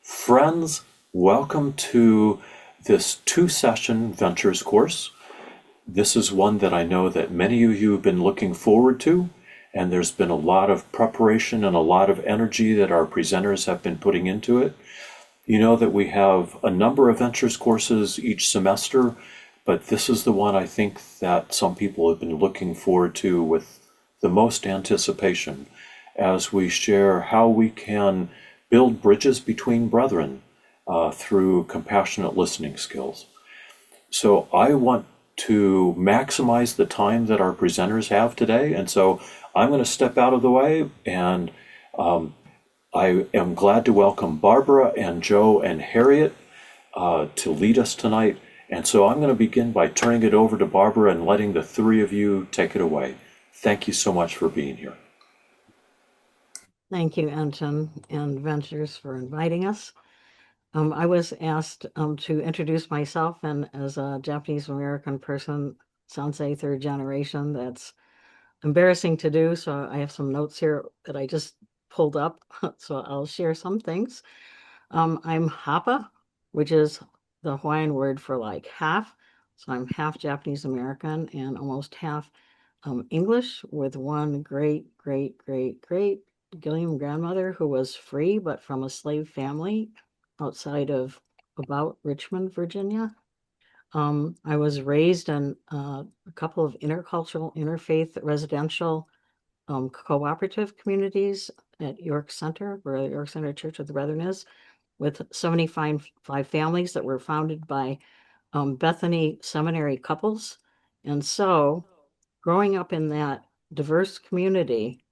Friends, welcome to this two-session Ventures course. This is one that I know that many of you have been looking forward to, and there's been a lot of preparation and a lot of energy that our presenters have been putting into it. You know that we have a number of Ventures courses each semester, but this is the one I think that some people have been looking forward to with the most anticipation as we share how we can build bridges between brethren through compassionate listening skills. So I want to maximize the time that our presenters have today, and so I'm going to step out of the way, and I am glad to welcome Barbara and Joe and Harriet to lead us tonight. And so I'm going to begin by turning it over to Barbara and letting the three of you take it away. Thank you so much for being here. Thank you, Anton and Ventures, for inviting us. I was asked to introduce myself, and as a Japanese American person, Sansei third generation, that's embarrassing to do. So I have some notes here that I just pulled up. So I'll share some things. I'm Hapa, which is the Hawaiian word for like half. So I'm half Japanese American and almost half English, with one great, great, great, great Gilliam grandmother who was free, but from a slave family outside of about Richmond, Virginia. I was raised in a couple of intercultural, interfaith residential cooperative communities at York Center, where the York Center Church of the Brethren is, with 75 families that were founded by Bethany seminary couples. And so, growing up in that diverse community,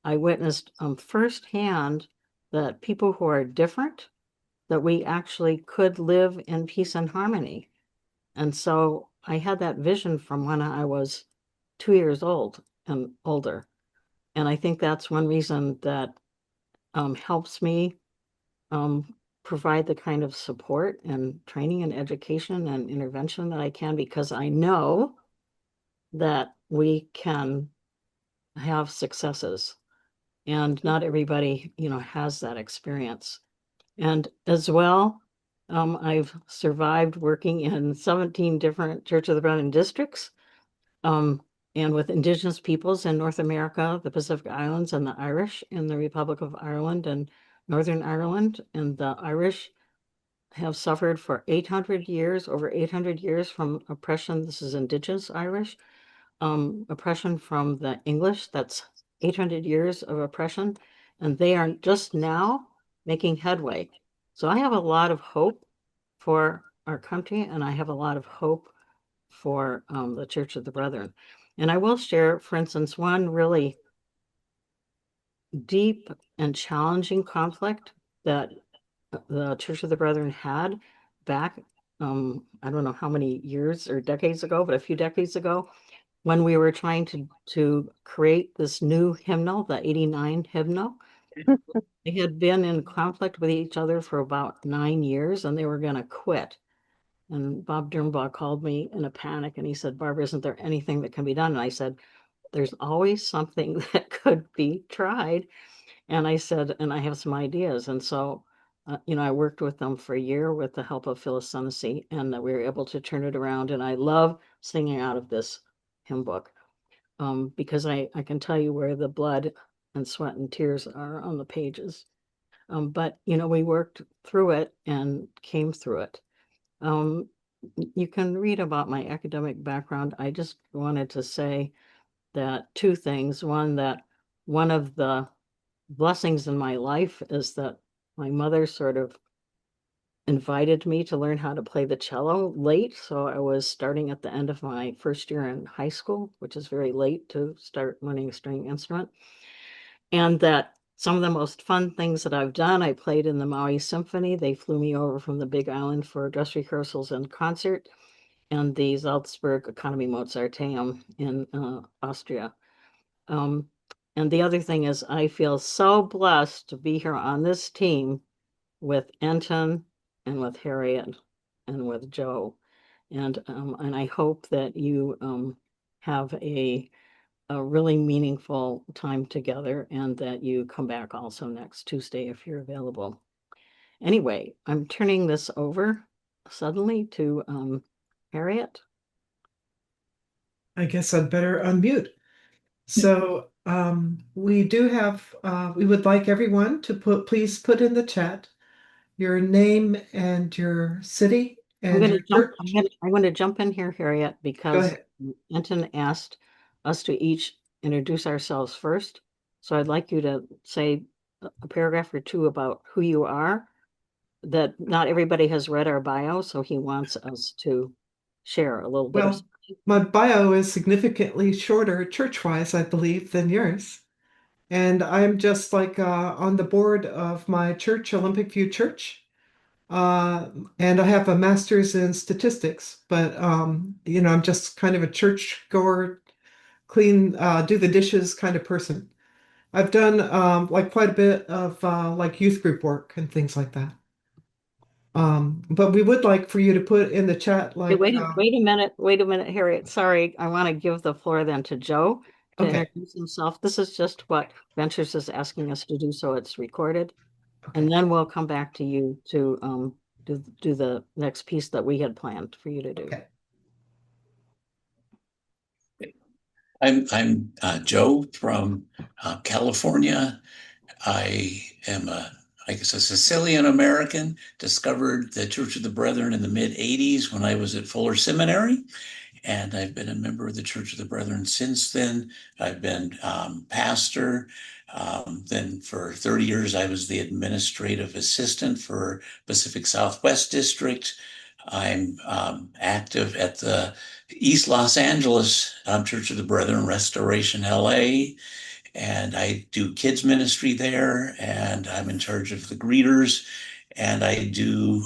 I witnessed firsthand that people who are different, that we actually could live in peace and harmony. And so I had that vision from when I was 2 years old and older. And I think that's one reason that helps me provide the kind of support and training and education and intervention that I can, because I know that we can have successes, and not everybody, has that experience. And as well, I've survived working in 17 different Church of the Brethren districts, and with Indigenous peoples in North America, the Pacific Islands, and the Irish in the Republic of Ireland and Northern Ireland. And the Irish have suffered for 800 years, over 800 years, from oppression. This is Indigenous Irish. Oppression from the English, that's 800 years of oppression, and they are just now making headway. So I have a lot of hope for our country, and I have a lot of hope for the Church of the Brethren. And I will share, for instance, one really deep and challenging conflict that the Church of the Brethren had back, I don't know how many years or decades ago, but a few decades ago, when we were trying to create this new hymnal, the 89 hymnal. They had been in conflict with each other for about 9 years, and they were going to quit. And Bob Dernbaugh called me in a panic, and he said, "Barbara, isn't there anything that can be done?" And I said, "There's always something that could be tried." And I said, "And I have some ideas." And so, I worked with them for a year with the help of Phyllis Sunnessy, and we were able to turn it around. And I love singing out of this hymn book, because I can tell you where the blood and sweat and tears are on the pages. But, we worked through it and came through it. Um, you can read about my academic background. I just wanted to say that two things. One, that one of the blessings in my life is that my mother sort of invited me to learn how to play the cello late. So I was starting at the end of my first year in high school, which is very late to start learning a string instrument. And that some of the most fun things that I've done, I played in the Maui Symphony. They flew me over from the Big Island for dress rehearsals and concert, and the Salzburg Economy Mozarteum in Austria. Um, and the other thing is, I feel so blessed to be here on this team with Anton and with Harriet and with Joe. And I hope that you have a really meaningful time together, and that you come back also next Tuesday if you're available. Anyway, I'm turning this over suddenly to Harriet. I guess I'd better unmute. So we do have, we would like everyone to please put in the chat your name and your city I'm and going to your jump. church. I'm going to jump in here, Harriet, Go because ahead. Enton asked us to each introduce ourselves first. So I'd like you to say a paragraph or two about who you are. That not everybody has read our bio, so he wants us to share a little bit of. Well, my bio is significantly shorter church-wise, I believe, than yours. And I'm just like on the board of my church, Olympic View Church. And I have a master's in statistics, but I'm just kind of a church goer, clean, do the dishes kind of person. I've done like quite a bit of like youth group work and things like that. But we would like for you to put in the chat Hey, like, wait a minute, Harriet. Sorry, I want to give the floor then to Joe to okay, introduce himself. This is just what Ventures is asking us to do, so it's recorded. okay, And then we'll come back to you to do the next piece that we had planned for you to do. okay. I'm Joe from California. I am I guess a Sicilian American. Discovered the Church of the Brethren in the mid '80s when I was at Fuller Seminary, and I've been a member of the Church of the Brethren since then. I've been pastor. Then for 30 years, I was the administrative assistant for Pacific Southwest District. I'm active at the East Los Angeles Church of the Brethren, Restoration, LA, and I do kids ministry there, and I'm in charge of the greeters, and I do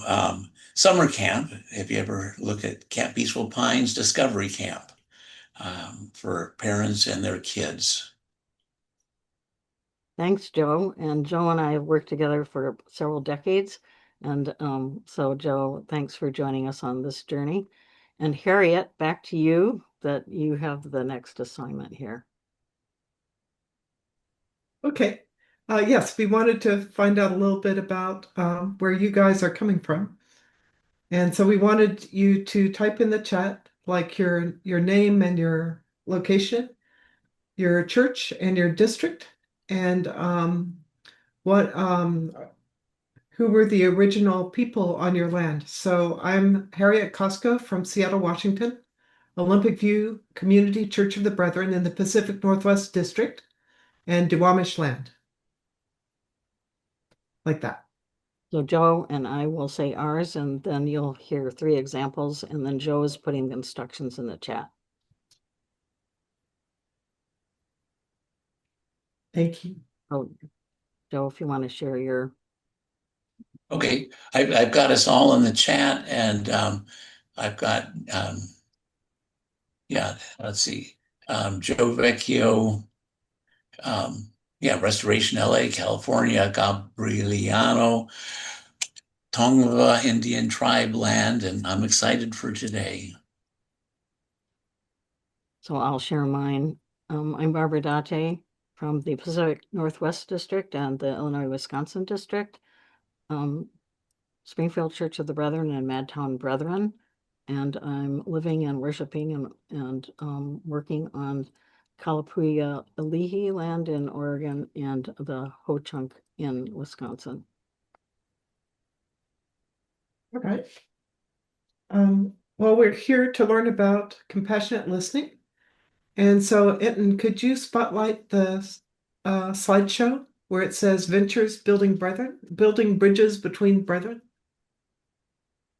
summer camp. If you ever look at Camp Peaceful Pines Discovery Camp for parents and their kids. Thanks, Joe. And Joe and I have worked together for several decades. And so, Joe, thanks for joining us on this journey. And Harriet, back to you, that you have the next assignment here. Okay. Yes, we wanted to find out a little bit about where you guys are coming from. And so we wanted you to type in the chat like your name and your location, your church and your district, and what who were the original people on your land. So I'm Harriet Costco from Seattle, Washington, Olympic View Community Church of the Brethren in the Pacific Northwest District, and Duwamish land. Like that. So Joe and I will say ours, and then you'll hear 3 examples, and then Joe is putting the instructions in the chat. Thank you. Oh, Joe, if you want to share your. Okay, I've got us all in the chat, and I've got, yeah, let's see, Joe Vecchio, yeah, Restoration LA, California, Gabrieliano, Tongva Indian tribe land, and I'm excited for today. So I'll share mine. I'm Barbara Daté from the Pacific Northwest District and the Illinois-Wisconsin District. Springfield Church of the Brethren and Madtown Brethren. And I'm living and worshiping and working on Kalapuya Alihi land in Oregon and the Ho-Chunk in Wisconsin. All right. Well, we're here to learn about compassionate listening. And so, Enton, could you spotlight the slideshow where it says Ventures Building Brethren, Building Bridges Between Brethren?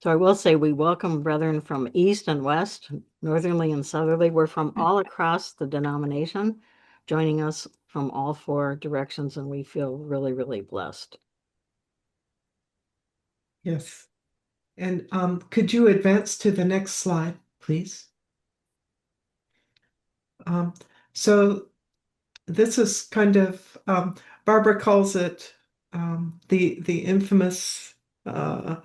So I will say we welcome brethren from east and west, northerly and southerly. We're from all across the denomination, joining us from all 4 directions, and we feel really, really blessed. Yes. And could you advance to the next slide, please? So this is kind of Barbara calls it the infamous oh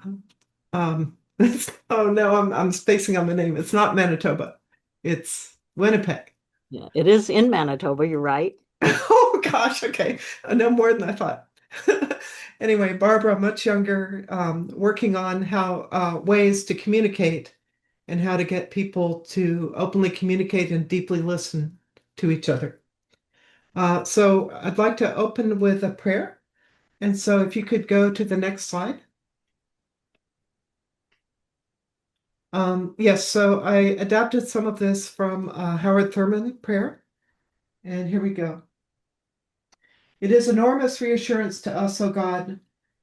no, I'm spacing on the name. It's not Manitoba. It's Winnipeg. Yeah, it is in Manitoba, you're right. Oh gosh, okay. I know more than I thought. Anyway, Barbara, much younger, working on how ways to communicate and how to get people to openly communicate and deeply listen to each other. So I'd like to open with a prayer. And so if you could go to the next slide. Yes, so I adapted some of this from Howard Thurman prayer. And here we go. It is enormous reassurance to us, O God,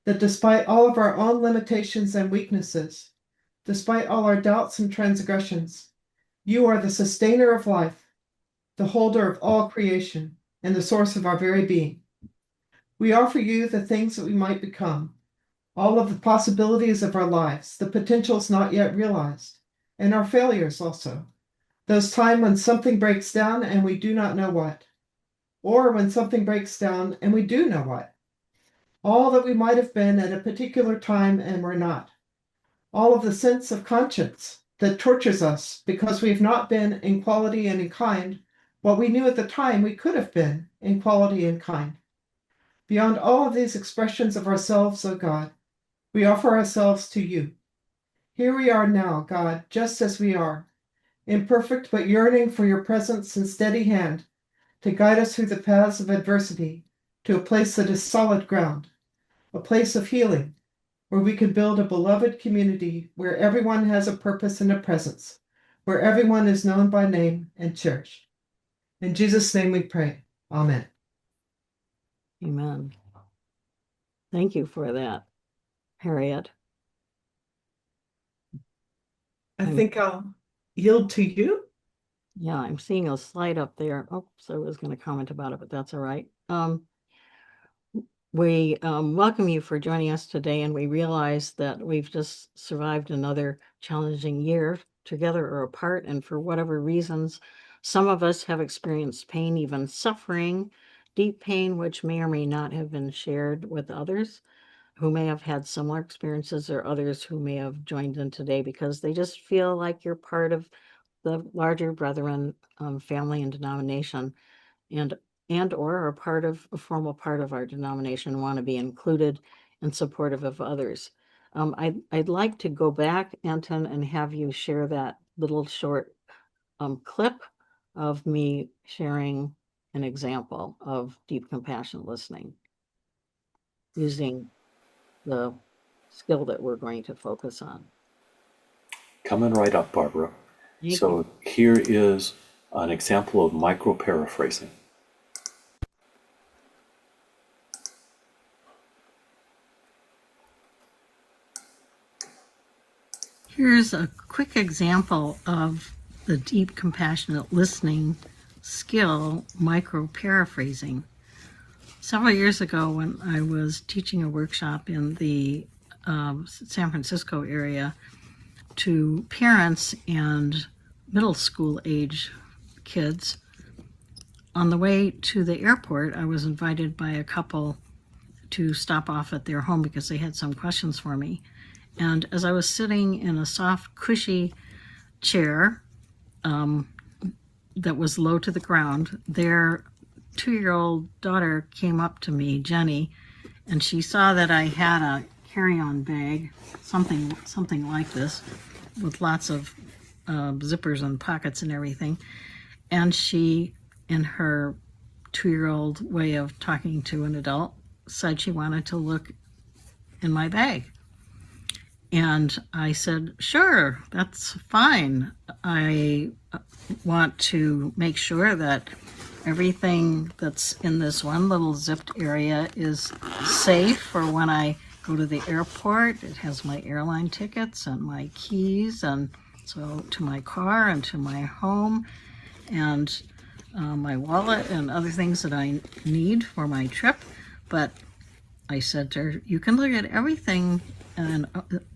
that despite all of our own limitations and weaknesses, despite all our doubts and transgressions, you are the sustainer of life, the holder of all creation, and the source of our very being. We offer you the things that we might become, all of the possibilities of our lives, the potentials not yet realized, and our failures also. Those times when something breaks down and we do not know what, or when something breaks down and we do know what. All that we might have been at a particular time and we're not. All of the sense of conscience that tortures us because we've not been in quality and in kind what we knew at the time we could have been in quality and kind. Beyond all of these expressions of ourselves, O God, we offer ourselves to you. Here we are now, God, just as we are, imperfect but yearning for your presence and steady hand to guide us through the paths of adversity to a place that is solid ground, a place of healing, where we can build a beloved community where everyone has a purpose and a presence, where everyone is known by name and cherished. In Jesus' name we pray. Amen. Amen. Thank you for that, Harriet. I think I'll yield to you. Yeah, I'm seeing a slide up there. Oh, so I was going to comment about it, but that's all right. We welcome you for joining us today, and we realize that we've just survived another challenging year together or apart, and for whatever reasons, some of us have experienced pain, even suffering, deep pain, which may or may not have been shared with others who may have had similar experiences, or others who may have joined in today because they just feel like you're part of the larger brethren family and denomination, and or are part of a formal part of our denomination, want to be included and supportive of others. I'd like to go back, Anton, and have you share that little short clip of me sharing an example of deep compassionate listening using the skill that we're going to focus on. Coming right up, Barbara. Thank So you. here is an example of micro-paraphrasing. Here's a quick example of the deep compassionate listening skill, micro-paraphrasing. Several years ago, when I was teaching a workshop in the San Francisco area to parents and middle school age kids, on the way to the airport, I was invited by a couple to stop off at their home because they had some questions for me. And as I was sitting in a soft, cushy chair that was low to the ground, their 2-year-old daughter came up to me, Jenny, and she saw that I had a carry-on bag, something like this, with lots of zippers and pockets and everything. And she, in her 2-year-old way of talking to an adult, said she wanted to look in my bag. And I said, sure, that's fine. I want to make sure that everything that's in this one little zipped area is safe for when I go to the airport. It has my airline tickets and my keys, and so to my car and to my home, and my wallet and other things that I need for my trip. But I said to her, you can look at everything and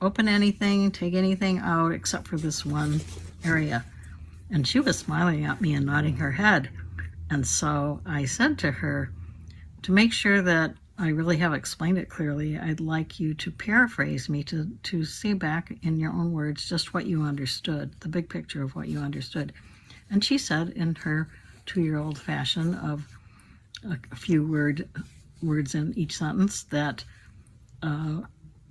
open anything, take anything out except for this one area. And she was smiling at me and nodding her head. And so I said to her, to make sure that I really have explained it clearly, I'd like you to paraphrase me, to say back in your own words just what you understood, the big picture of what you understood. And she said in her 2-year-old fashion of a few word words in each sentence, that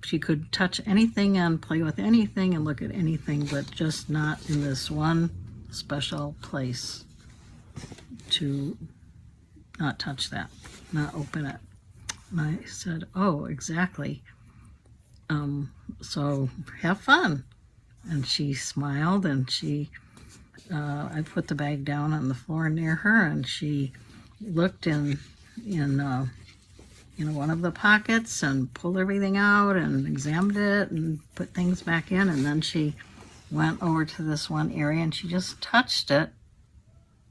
she could touch anything and play with anything and look at anything, but just not in this one special place, to not touch that, not open it. And I said, oh, exactly. So have fun. And she smiled, and I put the bag down on the floor near her, and she looked in one of the pockets and pulled everything out and examined it and put things back in. And then she went over to this one area and she just touched it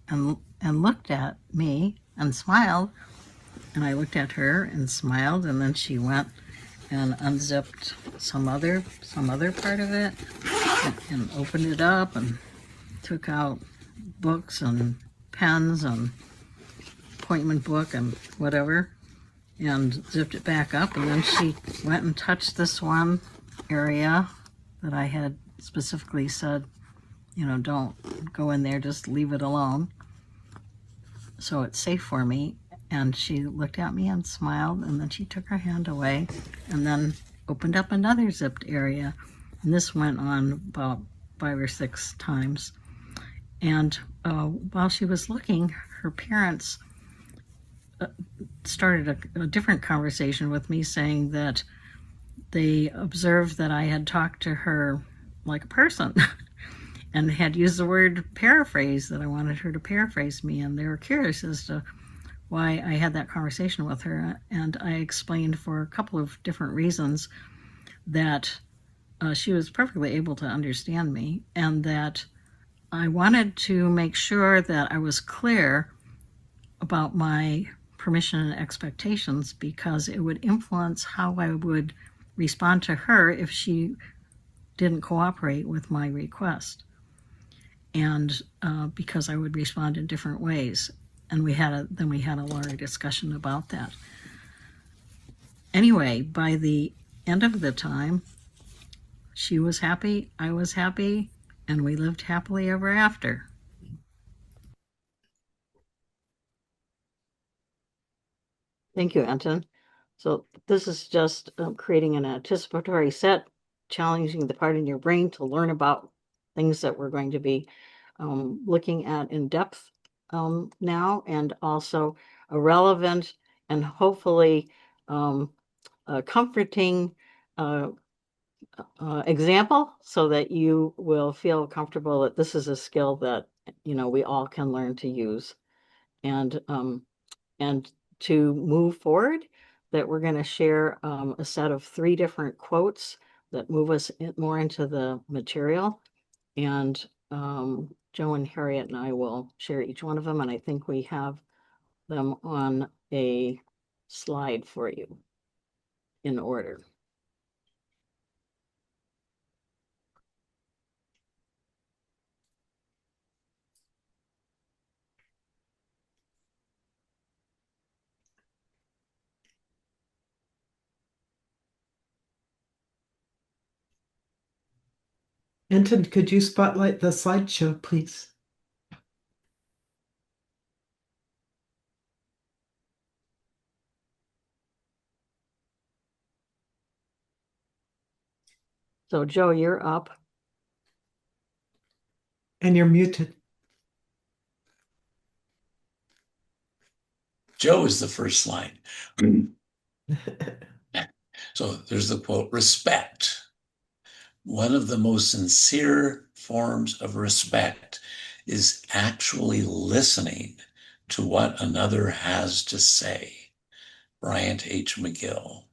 and looked at me and smiled. And I looked at her and smiled, and then she went and unzipped some other part of it and opened it up and took out books and pens and appointment book and whatever, and zipped it back up. And then she went and touched this one area that I had specifically said, don't go in there, just leave it alone, so it's safe for me. And she looked at me and smiled, and then she took her hand away and then opened up another zipped area. And this went on about 5 or 6 times. And while she was looking, her parents started a different conversation with me, saying that they observed that I had talked to her like a person and had used the word paraphrase, that I wanted her to paraphrase me. And they were curious as to why I had that conversation with her. And I explained, for a couple of different reasons, that she was perfectly able to understand me, and that I wanted to make sure that I was clear about my permission and expectations, because it would influence how I would respond to her if she didn't cooperate with my request. And because I would respond in different ways. And we had a longer discussion about that. Anyway, by the end of the time, she was happy, I was happy, and we lived happily ever after. Thank you, Anton. So this is just creating an anticipatory set, challenging the part in your brain to learn about things that we're going to be looking at in depth now, and also a relevant and hopefully a comforting example, so that you will feel comfortable that this is a skill that we all can learn to use. And to move forward, that we're going to share a set of 3 different quotes that move us more into the material. And Joe and Harriet and I will share each one of them, and I think we have them on a slide for you in order. Anton, could you spotlight the slideshow, please? So Joe, you're up. And you're muted. Joe is the first slide. So there's the quote: respect. One of the most sincere forms of respect is actually listening to what another has to say. Bryant H. McGill.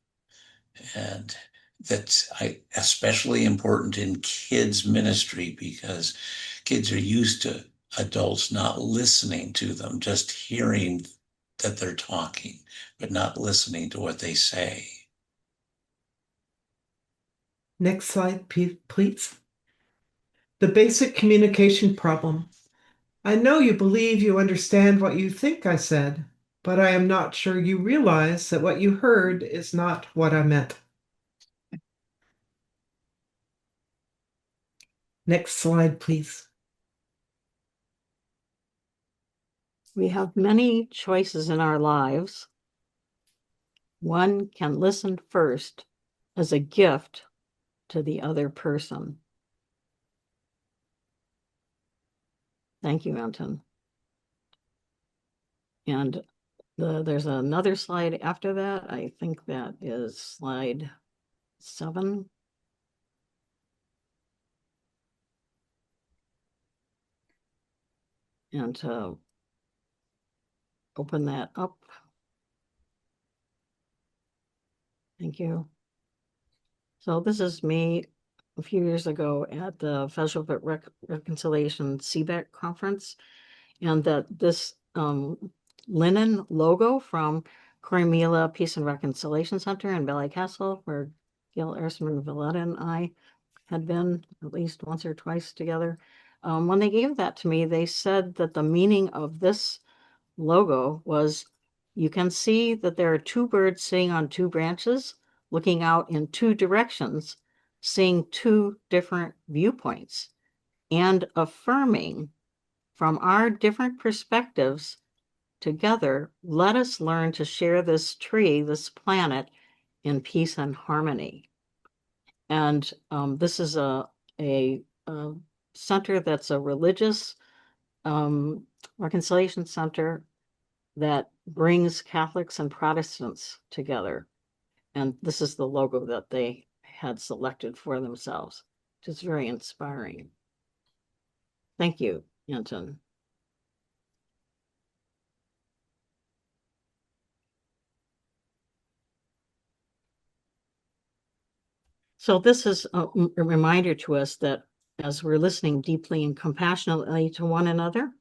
And that's especially important in kids ministry, because kids are used to adults not listening to them, just hearing that they're talking, but not listening to what they say. Next slide, please. The basic communication problem. I know you believe you understand what you think I said, but I am not sure you realize that what you heard is not what I meant. Next slide, please. We have many choices in our lives, One can listen first as a gift to the other person. Thank you, Anton. And there's another slide after that. I think that is slide 7. And to open that up. Thank you. So this is me a few years ago at the Fellowship at Reconciliation CBEC conference, and that this linen logo from Corrymeela Peace and Reconciliation Center in Ballycastle, where Gail Ersman Valletta and I had been at least once or twice together. When they gave that to me, they said that the meaning of this logo was, you can see that there are two birds sitting on two branches, looking out in two directions, seeing two different viewpoints, and affirming from our different perspectives together, let us learn to share this tree, this planet, in peace and harmony. And this is a center that's a religious reconciliation center that brings Catholics and Protestants together. And this is the logo that they had selected for themselves, which is very inspiring. Thank you, Anton. So this is a reminder to us that as we're listening deeply and compassionately to one another,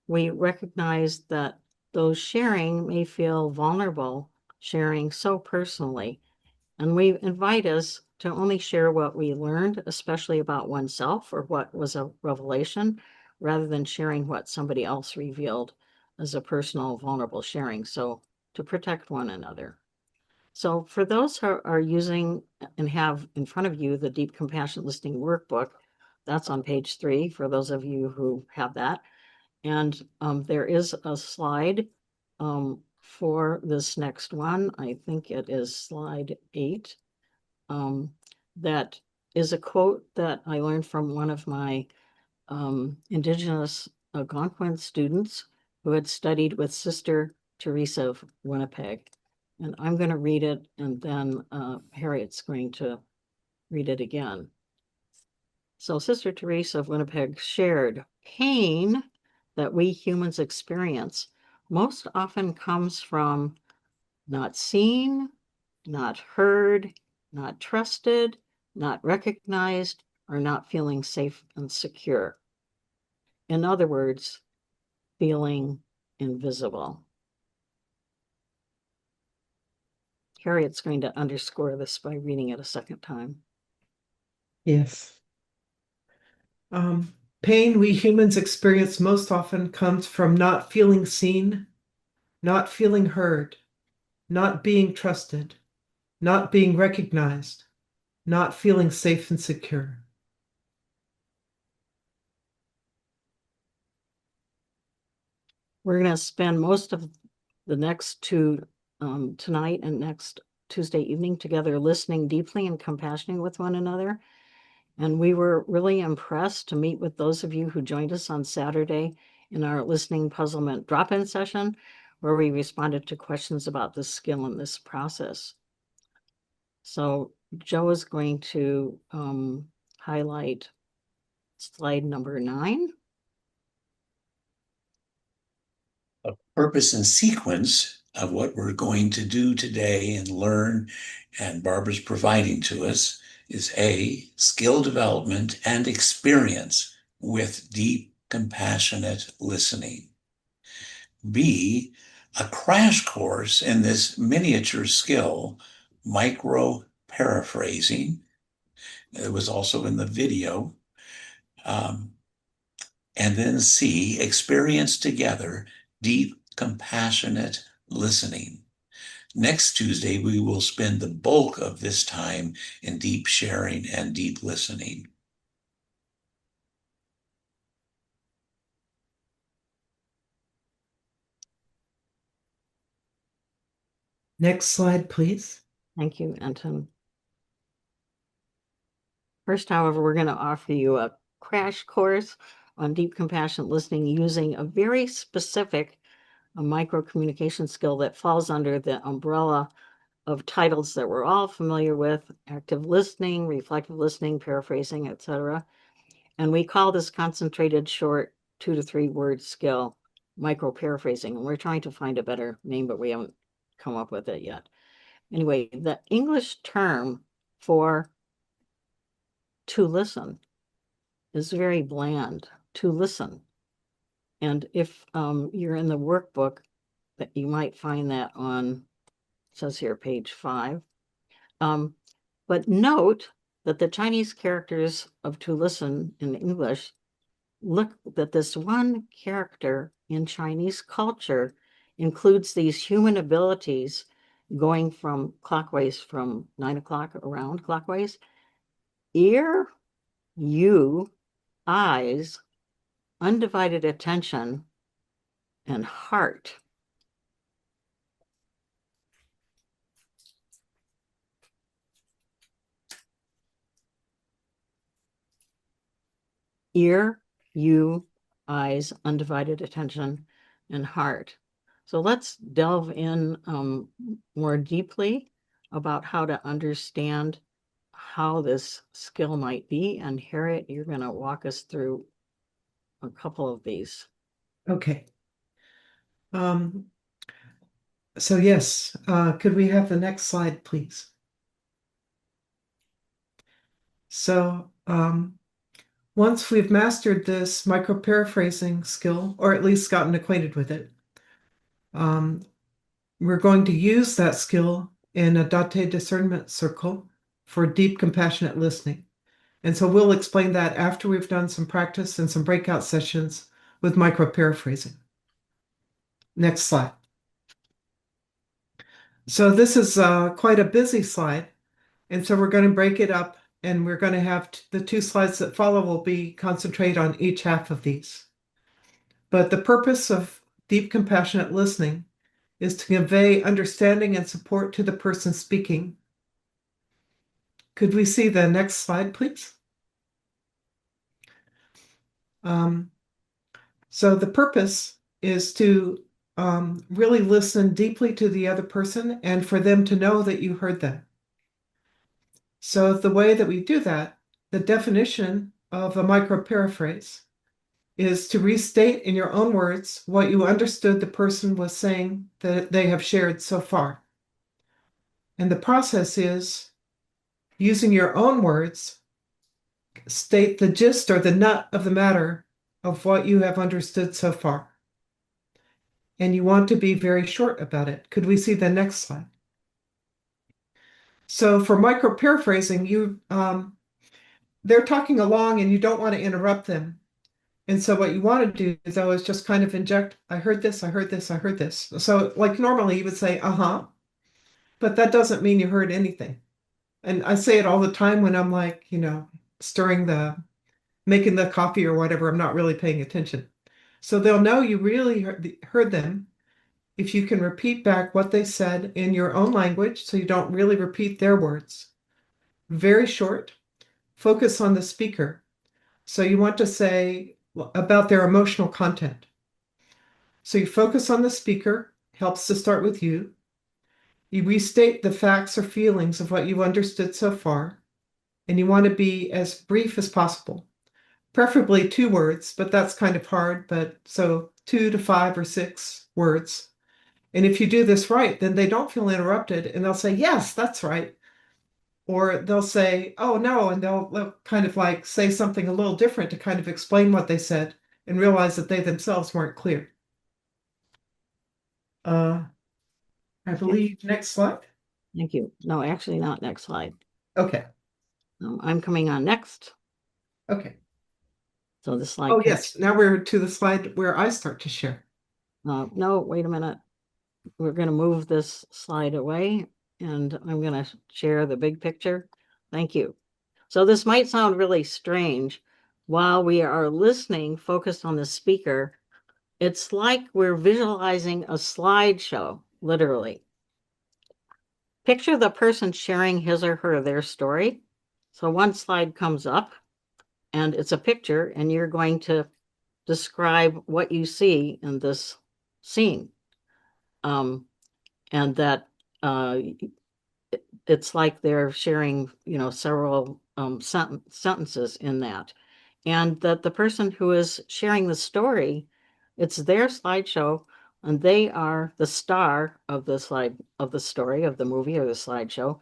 we recognize that those sharing may feel vulnerable, sharing so personally. And we invite us to only share what we learned, especially about oneself or what was a revelation, rather than sharing what somebody else revealed as a personal, vulnerable sharing. So to protect one another. So for those who are using and have in front of you the Deep Compassion Listening Workbook, that's on page 3 for those of you who have that. And there is a slide for this next one. I think it is slide 8. That is a quote that I learned from one of my Indigenous Algonquin students who had studied with Sister Teresa of Winnipeg. And I'm going to read it, and then Harriet's going to read it again. So Sister Teresa of Winnipeg shared, pain that we humans experience most often comes from not seen, not heard, not trusted, not recognized, or not feeling safe and secure. In other words, feeling invisible. Harriet's going to underscore this by reading it a second time. Yes. Pain we humans experience most often comes from not feeling seen, not feeling heard, not being trusted, not being recognized, not feeling safe and secure. We're going to spend most of the next two, tonight and next Tuesday evening together, listening deeply and compassionating with one another. And we were really impressed to meet with those of you who joined us on Saturday in our listening puzzlement drop-in session, where we responded to questions about this skill and this process. So Joe is going to highlight slide number 9. A purpose and sequence of what we're going to do today and learn, and Barbara's providing to us, is A, skill development and experience with deep, compassionate listening. B, a crash course in this miniature skill, micro-paraphrasing. It was also in the video. And then C, experience together deep, compassionate listening. Next Tuesday, we will spend the bulk of this time in deep sharing and deep listening. Next slide, please. Thank you, Anton. First, however, we're going to offer you a crash course on deep compassionate listening using a very specific micro-communication skill that falls under the umbrella of titles that we're all familiar with: active listening, reflective listening, paraphrasing, etc. And we call this concentrated, short, 2 to 3 word skill micro-paraphrasing. And we're trying to find a better name, but we haven't come up with it yet. Anyway, the English term for to listen is very bland, to listen. And if you're in the workbook, that you might find that on, it says here, page 5. But note that the Chinese characters of to listen in English, look that this one character in Chinese culture includes these human abilities going from clockwise, from 9 o'clock around clockwise: ear, you, eyes, undivided attention, and heart. Ear, you, eyes, undivided attention, and heart. So let's delve in more deeply about how to understand how this skill might be. And Harriet, you're going to walk us through a couple of these. Okay. So yes, could we have the next slide, please? So once we've mastered this micro-paraphrasing skill, or at least gotten acquainted with it, we're going to use that skill in a Daté Discernment Circle for deep compassionate listening. And so we'll explain that after we've done some practice and some breakout sessions with micro-paraphrasing. Next slide. So this is quite a busy slide. And so we're going to break it up, and we're going to have the 2 slides that follow will be concentrate on each half of these. But the purpose of deep compassionate listening is to convey understanding and support to the person speaking. Could we see the next slide, please? So the purpose is to really listen deeply to the other person and for them to know that you heard them. So the way that we do that, the definition of a micro-paraphrase is to restate in your own words what you understood the person was saying that they have shared so far. And the process is, using your own words, state the gist or the nut of the matter of what you have understood so far. And you want to be very short about it. Could we see the next slide? So for micro-paraphrasing, they're talking along and you don't want to interrupt them. And so what you want to do, though, is just kind of inject, I heard this, I heard this, I heard this. So like normally you would say, but that doesn't mean you heard anything. And I say it all the time when I'm like, making the coffee or whatever, I'm not really paying attention. So they'll know you really heard them if you can repeat back what they said in your own language, so you don't really repeat their words. Very short, focus on the speaker. So you want to say about their emotional content. So you focus on the speaker, helps to start with you. You restate the facts or feelings of what you've understood so far, and you want to be as brief as possible. Preferably 2 words, but that's kind of hard, but so 2 to 5 or 6 words. And if you do this right, then they don't feel interrupted and they'll say, yes, that's right. Or they'll say, oh, no, and they'll kind of like say something a little different to kind of explain what they said and realize that they themselves weren't clear. I believe next slide. Thank you. No, actually not next slide. Okay. I'm coming on next. Okay. So the slide. Oh, yes. Now we're to the slide where I start to share. No, wait a minute. We're going to move this slide away, and I'm going to share the big picture. Thank you. So this might sound really strange. While we are listening, focused on the speaker, it's like we're visualizing a slideshow, literally. picture the person sharing his or her their story. So one slide comes up and it's a picture, and you're going to describe what you see in this scene. And that it's like they're sharing, several sentences in that. And that the person who is sharing the story, it's their slideshow, and they are the star of the slide of the story of the movie or the slideshow.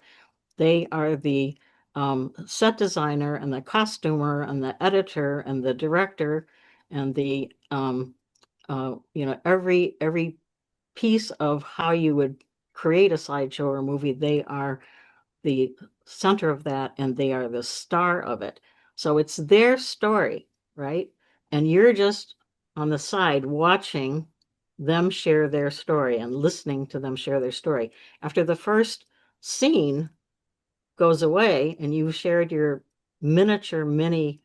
They are the set designer and the costumer and the editor and the director and the every piece of how you would create a slideshow or a movie. They are the center of that, and they are the star of it. So it's their story, right? And you're just on the side watching them share their story and listening to them share their story. After the first scene goes away and you've shared your miniature mini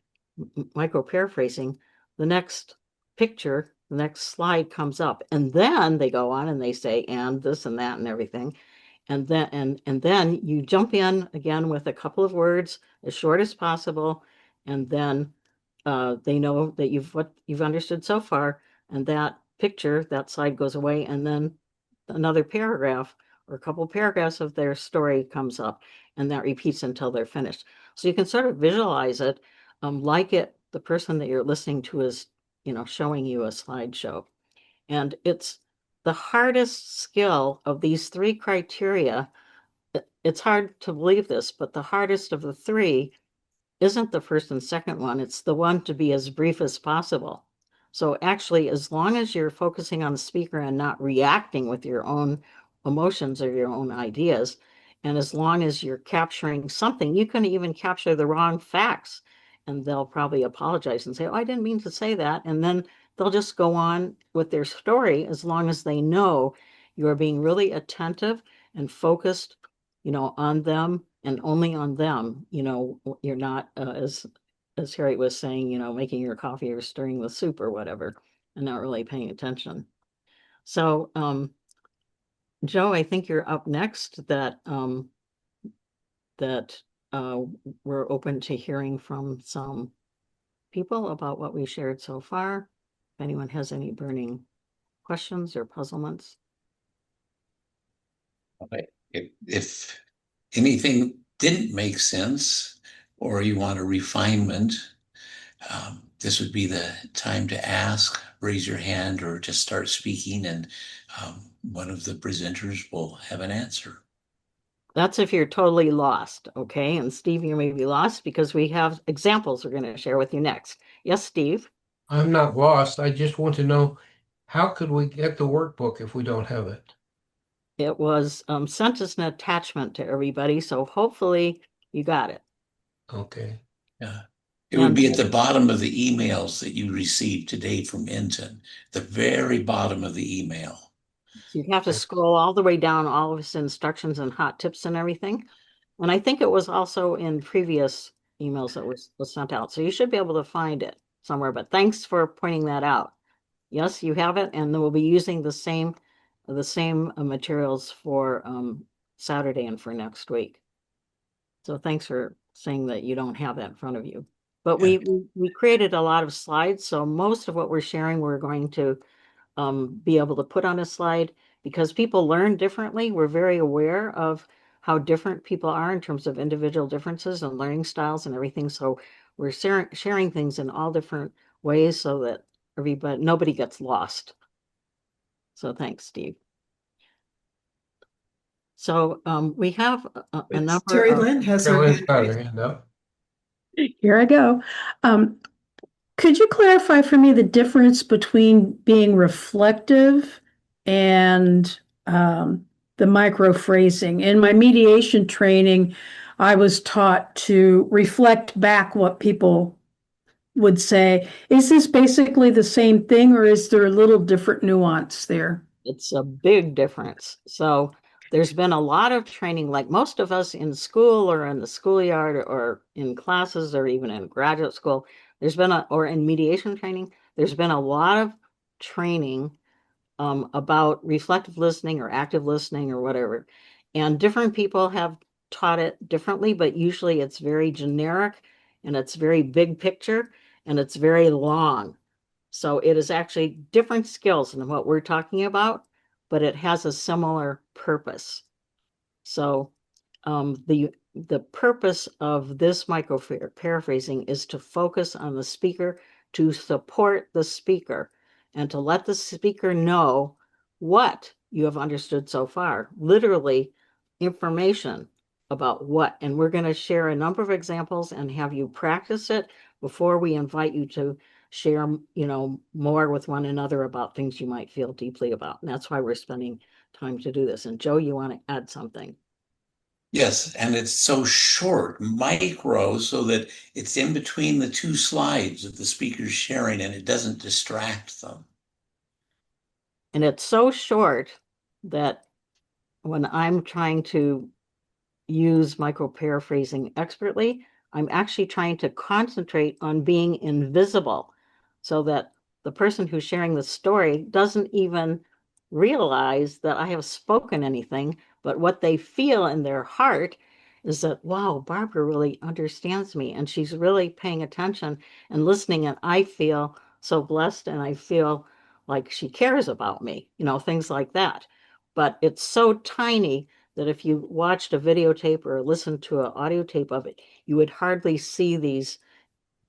micro-paraphrasing, the next picture, the next slide comes up, and then they go on and they say, and this and that and everything. And then you jump in again with a couple of words as short as possible, and then they know that what you've understood so far, and that picture, that slide goes away, and then another paragraph or a couple of paragraphs of their story comes up, and that repeats until they're finished. So you can sort of visualize it like the person that you're listening to is, showing you a slideshow. And it's the hardest skill of these three criteria. It's hard to believe this, but the hardest of the three isn't the first and second one. It's the one to be as brief as possible. So actually, as long as you're focusing on the speaker and not reacting with your own emotions or your own ideas, and as long as you're capturing something, you can even capture the wrong facts, and they'll probably apologize and say, oh, I didn't mean to say that. And then they'll just go on with their story as long as they know you are being really attentive and focused, on them and only on them. You're not, as Harriet was saying, making your coffee or stirring the soup or whatever, and not really paying attention. So, Joe, I think you're up next. That we're open to hearing from some people about what we shared so far. If anyone has any burning questions or puzzlements. Okay. If anything didn't make sense or you want a refinement, this would be the time to ask, raise your hand, or just start speaking, and one of the presenters will have an answer. That's if you're totally lost, okay? And Steve, you may be lost because we have examples we're going to share with you next. Yes, Steve? I'm not lost. I just want to know, how could we get the workbook if we don't have it? It was sent as an attachment to everybody, so hopefully you got it. Okay. Yeah. It would be at the bottom of the emails that you received today from Enton, the very bottom of the email. So you have to scroll all the way down, all of his instructions and hot tips and everything. And I think it was also in previous emails that was sent out. So you should be able to find it somewhere. But thanks for pointing that out. Yes, you have it, and then we'll be using the same materials for Saturday and for next week. So thanks for saying that you don't have that in front of you. But Yeah. we created a lot of slides, so most of what we're sharing, we're going to be able to put on a slide because people learn differently. We're very aware of how different people are in terms of individual differences and learning styles and everything. So we're sharing things in all different ways so that nobody gets lost. So thanks, Steve. So we have a number Terry of. Lynn has her Carolyn's hand got her raised. hand up. Here I go. Could you clarify for me the difference between being reflective and the micro-phrasing? In my mediation training, I was taught to reflect back what people would say. Is this basically the same thing, or is there a little different nuance there? It's a big difference. So there's been a lot of training, like most of us in school or in the schoolyard or in classes or even in graduate school, or in mediation training, there's been a lot of training about reflective listening or active listening or whatever. And different people have taught it differently, but usually it's very generic and it's very big picture and it's very long. So it is actually different skills than what we're talking about, but it has a similar purpose. So the purpose of this micro paraphrasing is to focus on the speaker, to support the speaker, and to let the speaker know what you have understood so far. Literally, information about what. And we're going to share a number of examples and have you practice it before we invite you to share, more with one another about things you might feel deeply about. And that's why we're spending time to do this. And Joe, you want to add something? Yes, and it's so short, micro, so that it's in between the two slides that the speaker's sharing and it doesn't distract them. And it's so short that when I'm trying to use micro paraphrasing expertly, I'm actually trying to concentrate on being invisible so that the person who's sharing the story doesn't even realize that I have spoken anything, but what they feel in their heart is that, wow, Barbara really understands me and she's really paying attention and listening. And I feel so blessed and I feel like she cares about me, things like that. But it's so tiny that if you watched a videotape or listened to an audio tape of it, you would hardly see these.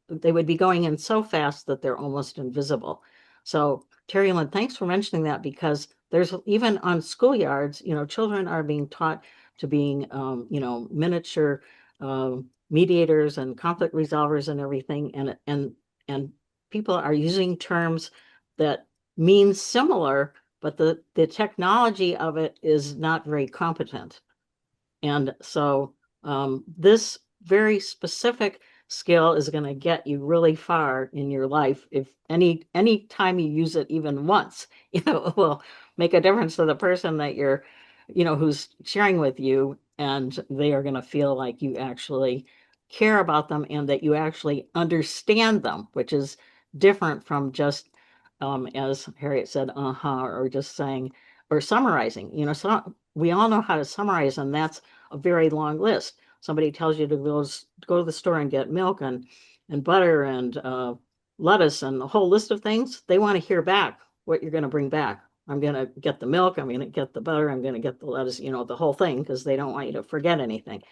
They would be going in so fast that they're almost invisible. So, Terry Lynn, thanks for mentioning that because there's even on schoolyards, children are being taught to being, miniature mediators and conflict resolvers and everything, and people are using terms that mean similar, but the technology of it is not very competent. And so this very specific skill is going to get you really far in your life. If any time you use it even once, it will make a difference to the person that you're, who's sharing with you, and they are going to feel like you actually care about them and that you actually understand them, which is different from just, as Harriet said, or just saying, or summarizing. So we all know how to summarize, and that's a very long list. Somebody tells you to go to the store and get milk and butter and lettuce and the whole list of things. They want to hear back what you're going to bring back. I'm going to get the milk. I'm going to get the butter. I'm going to get the lettuce, the whole thing, because they don't want you to forget anything.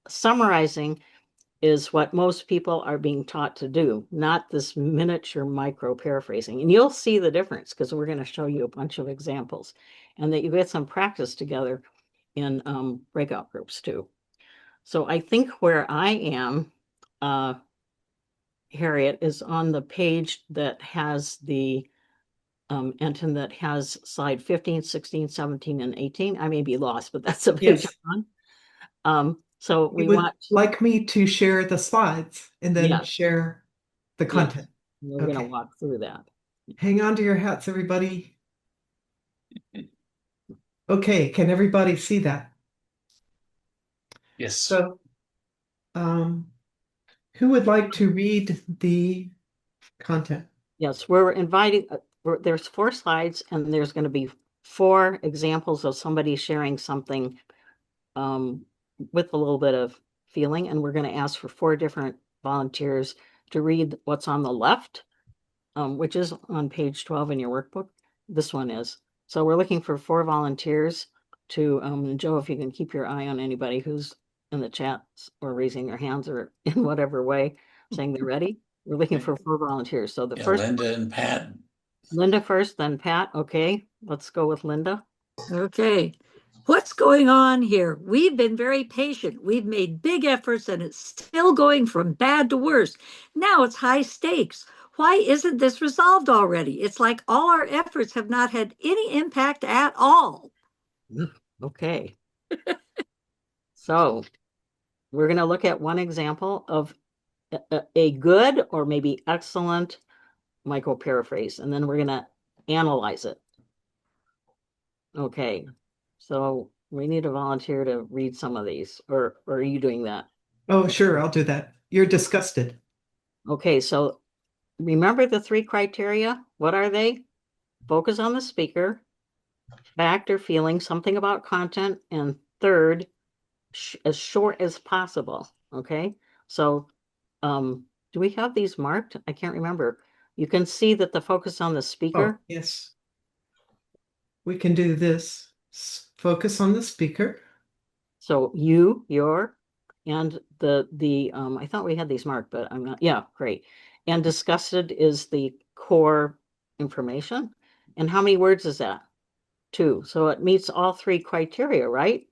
Summarizing is what most people are being taught to do, not this miniature micro paraphrasing. And you'll see the difference because we're going to show you a bunch of examples and that you get some practice together in breakout groups too. So I think where I am, Harriet, is on the page that has the Anton that has slide 15, 16, 17, and 18. I may be lost, but that's the page Yes. I'm on. So we You would want like me to share the slides and then Yes. share the content. We're going to walk through that. Hang on to your hats, everybody. Okay, can everybody see that? Yes. So, who would like to read the content? Yes, we're inviting, there's 4 slides and there's going to be 4 examples of somebody sharing something with a little bit of feeling. And we're going to ask for 4 different volunteers to read what's on the left, which is on page 12 in your workbook. This one is. So we're looking for 4 volunteers to, Joe, if you can keep your eye on anybody who's in the chat or raising their hands or in whatever way saying they're ready. We're looking for 4 volunteers. So the first, Linda and Pat. Linda first, then Pat. Okay, let's go with Linda. Okay. What's going on here? We've been very patient. We've made big efforts and it's still going from bad to worse. Now it's high stakes. Why isn't this resolved already? It's like all our efforts have not had any impact at all. Okay. So we're going to look at one example of a good or maybe excellent micro paraphrase, and then we're going to analyze it. Okay. So we need a volunteer to read some of these, or are you doing that? Oh, sure, I'll do that. You're disgusted. Okay, so remember the 3 criteria. What are they? Focus on the speaker, fact or feeling, something about content, and third as short as possible. Okay. So, do we have these marked? I can't remember. You can see that the focus on the Oh, speaker. yes. We can do this. Focus on the speaker. So you, your, and I thought we had these marked, but I'm not, yeah, great. And disgusted is the core information. And how many words is that? 2. So it meets all 3 criteria, right?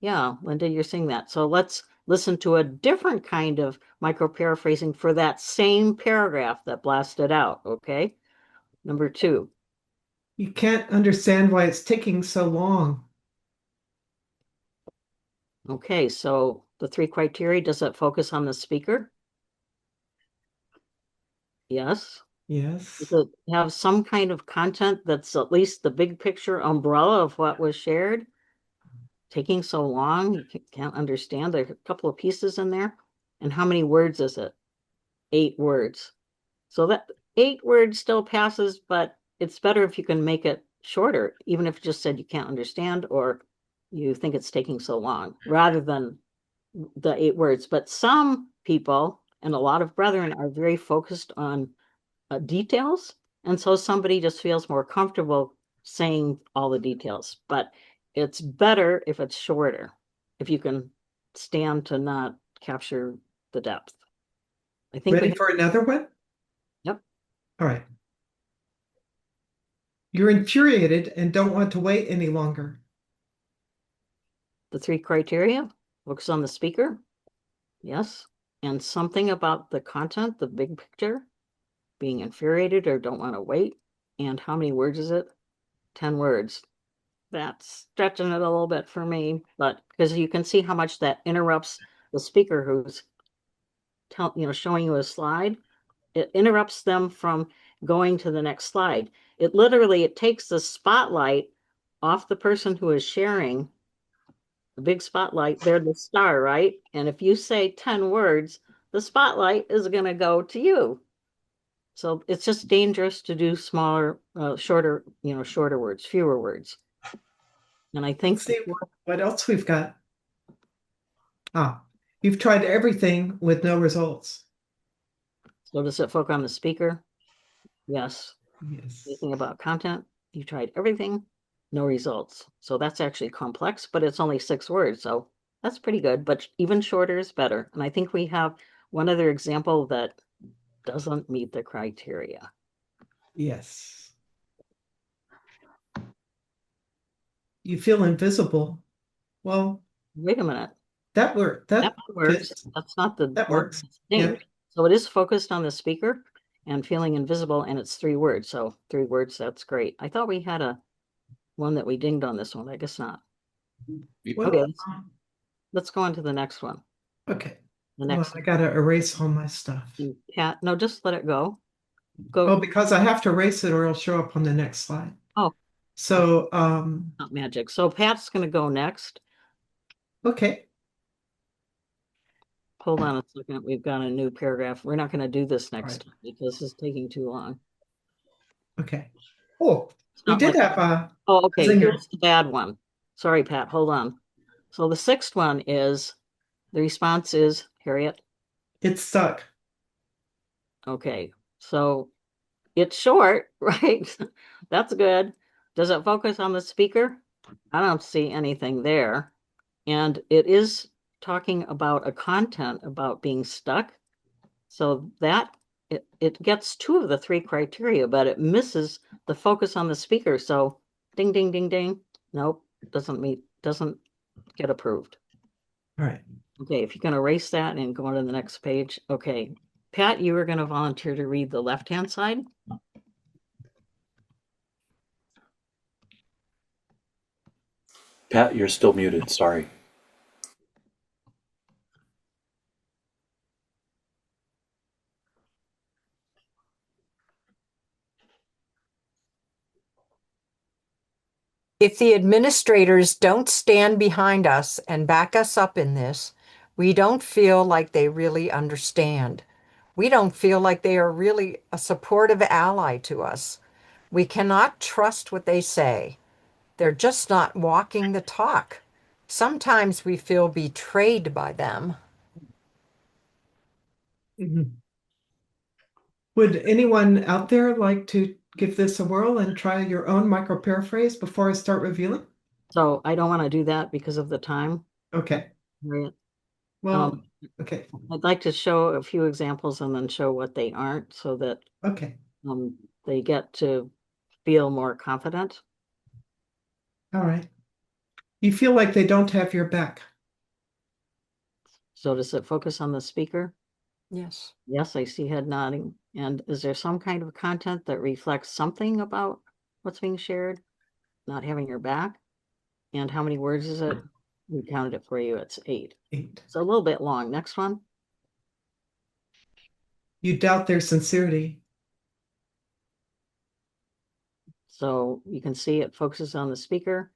Yeah, Linda, you're seeing that. So let's listen to a different kind of micro-paraphrasing for that same paragraph that blasted out, okay? Number 2. You can't understand why it's taking so long. Okay, so the 3 criteria, does it focus on the speaker? Yes. Yes. Does it have some kind of content that's at least the big picture umbrella of what was shared? Taking so long, you can't understand. There's a couple of pieces in there. And how many words is it? 8 words. So that 8 words still passes, but it's better if you can make it shorter, even if you just said you can't understand or you think it's taking so long, rather than the 8 words. But some people and a lot of brethren are very focused on details. And so somebody just feels more comfortable saying all the details. But it's better if it's shorter, if you can stand to not capture the depth. I think Ready for another one? Yep. All right. You're infuriated and don't want to wait any longer. The 3 criteria: focus on the speaker. Yes. And something about the content, the big picture, being infuriated or don't want to wait. And how many words is it? 10 words. That's stretching it a little bit for me, but because you can see how much that interrupts the speaker who's showing you a slide. It interrupts them from going to the next slide. It takes the spotlight off the person who is sharing the big spotlight. They're the star, right? And if you say 10 words, the spotlight is going to go to you. So it's just dangerous to do smaller, shorter words, fewer words. And I think Let's see what else we've got. You've tried everything with no results. So does it focus on the speaker? Yes. Yes. Anything about content? You tried everything, no results. So that's actually complex, but it's only 6 words. So that's pretty good, but even shorter is better. And I think we have one other example that doesn't meet the criteria. Yes. You feel invisible. Well, wait a minute. That works. That works. That's not the That works. thing. Yep. So it is focused on the speaker and feeling invisible, and it's 3 words. So 3 words, that's great. I thought we had one that we dinged on this one. I guess not. Well, Okay, let's go on to the next one. okay. The next I gotta erase all my stuff. Pat, no, just let it go. Oh, because I have to erase it or it'll show up on the next slide. Oh. So, not magic. So Pat's gonna go next. Okay. Hold on a second. We've got a new paragraph. We're not gonna do this next time because this is taking too long. Okay. Oh, we did have oh, okay. zinger. Here's the bad one. Sorry, Pat. Hold on. So the 6th one is the response is Harriet. It's stuck. Okay, so it's short, right? That's good. Does it focus on the speaker? I don't see anything there. And it is talking about a content about being stuck. So that it gets 2 of the 3 criteria, but it misses the focus on the speaker. So ding, ding, ding, ding. Nope, doesn't get approved. All right. Okay, if you can erase that and go on to the next page. Okay, Pat, you were going to volunteer to read the left-hand side. Pat, you're still muted. Sorry. If the administrators don't stand behind us and back us up in this, we don't feel like they really understand. We don't feel like they are really a supportive ally to us. We cannot trust what they say. They're just not walking the talk. Sometimes we feel betrayed by them. Would anyone out there like to give this a whirl and try your own micro-paraphrase before I start revealing? So I don't want to do that because of the time. Okay. Right. Well, okay. I'd like to show a few examples and then show what they aren't so that Okay. they get to feel more confident. All right. You feel like they don't have your back. So does it focus on the speaker? Yes. Yes, I see head nodding. And is there some kind of content that reflects something about what's being shared? Not having your back? And how many words is it? We counted it for you. It's 8. 8. It's a little bit long. Next one. You doubt their sincerity. So you can see it focuses on the speaker.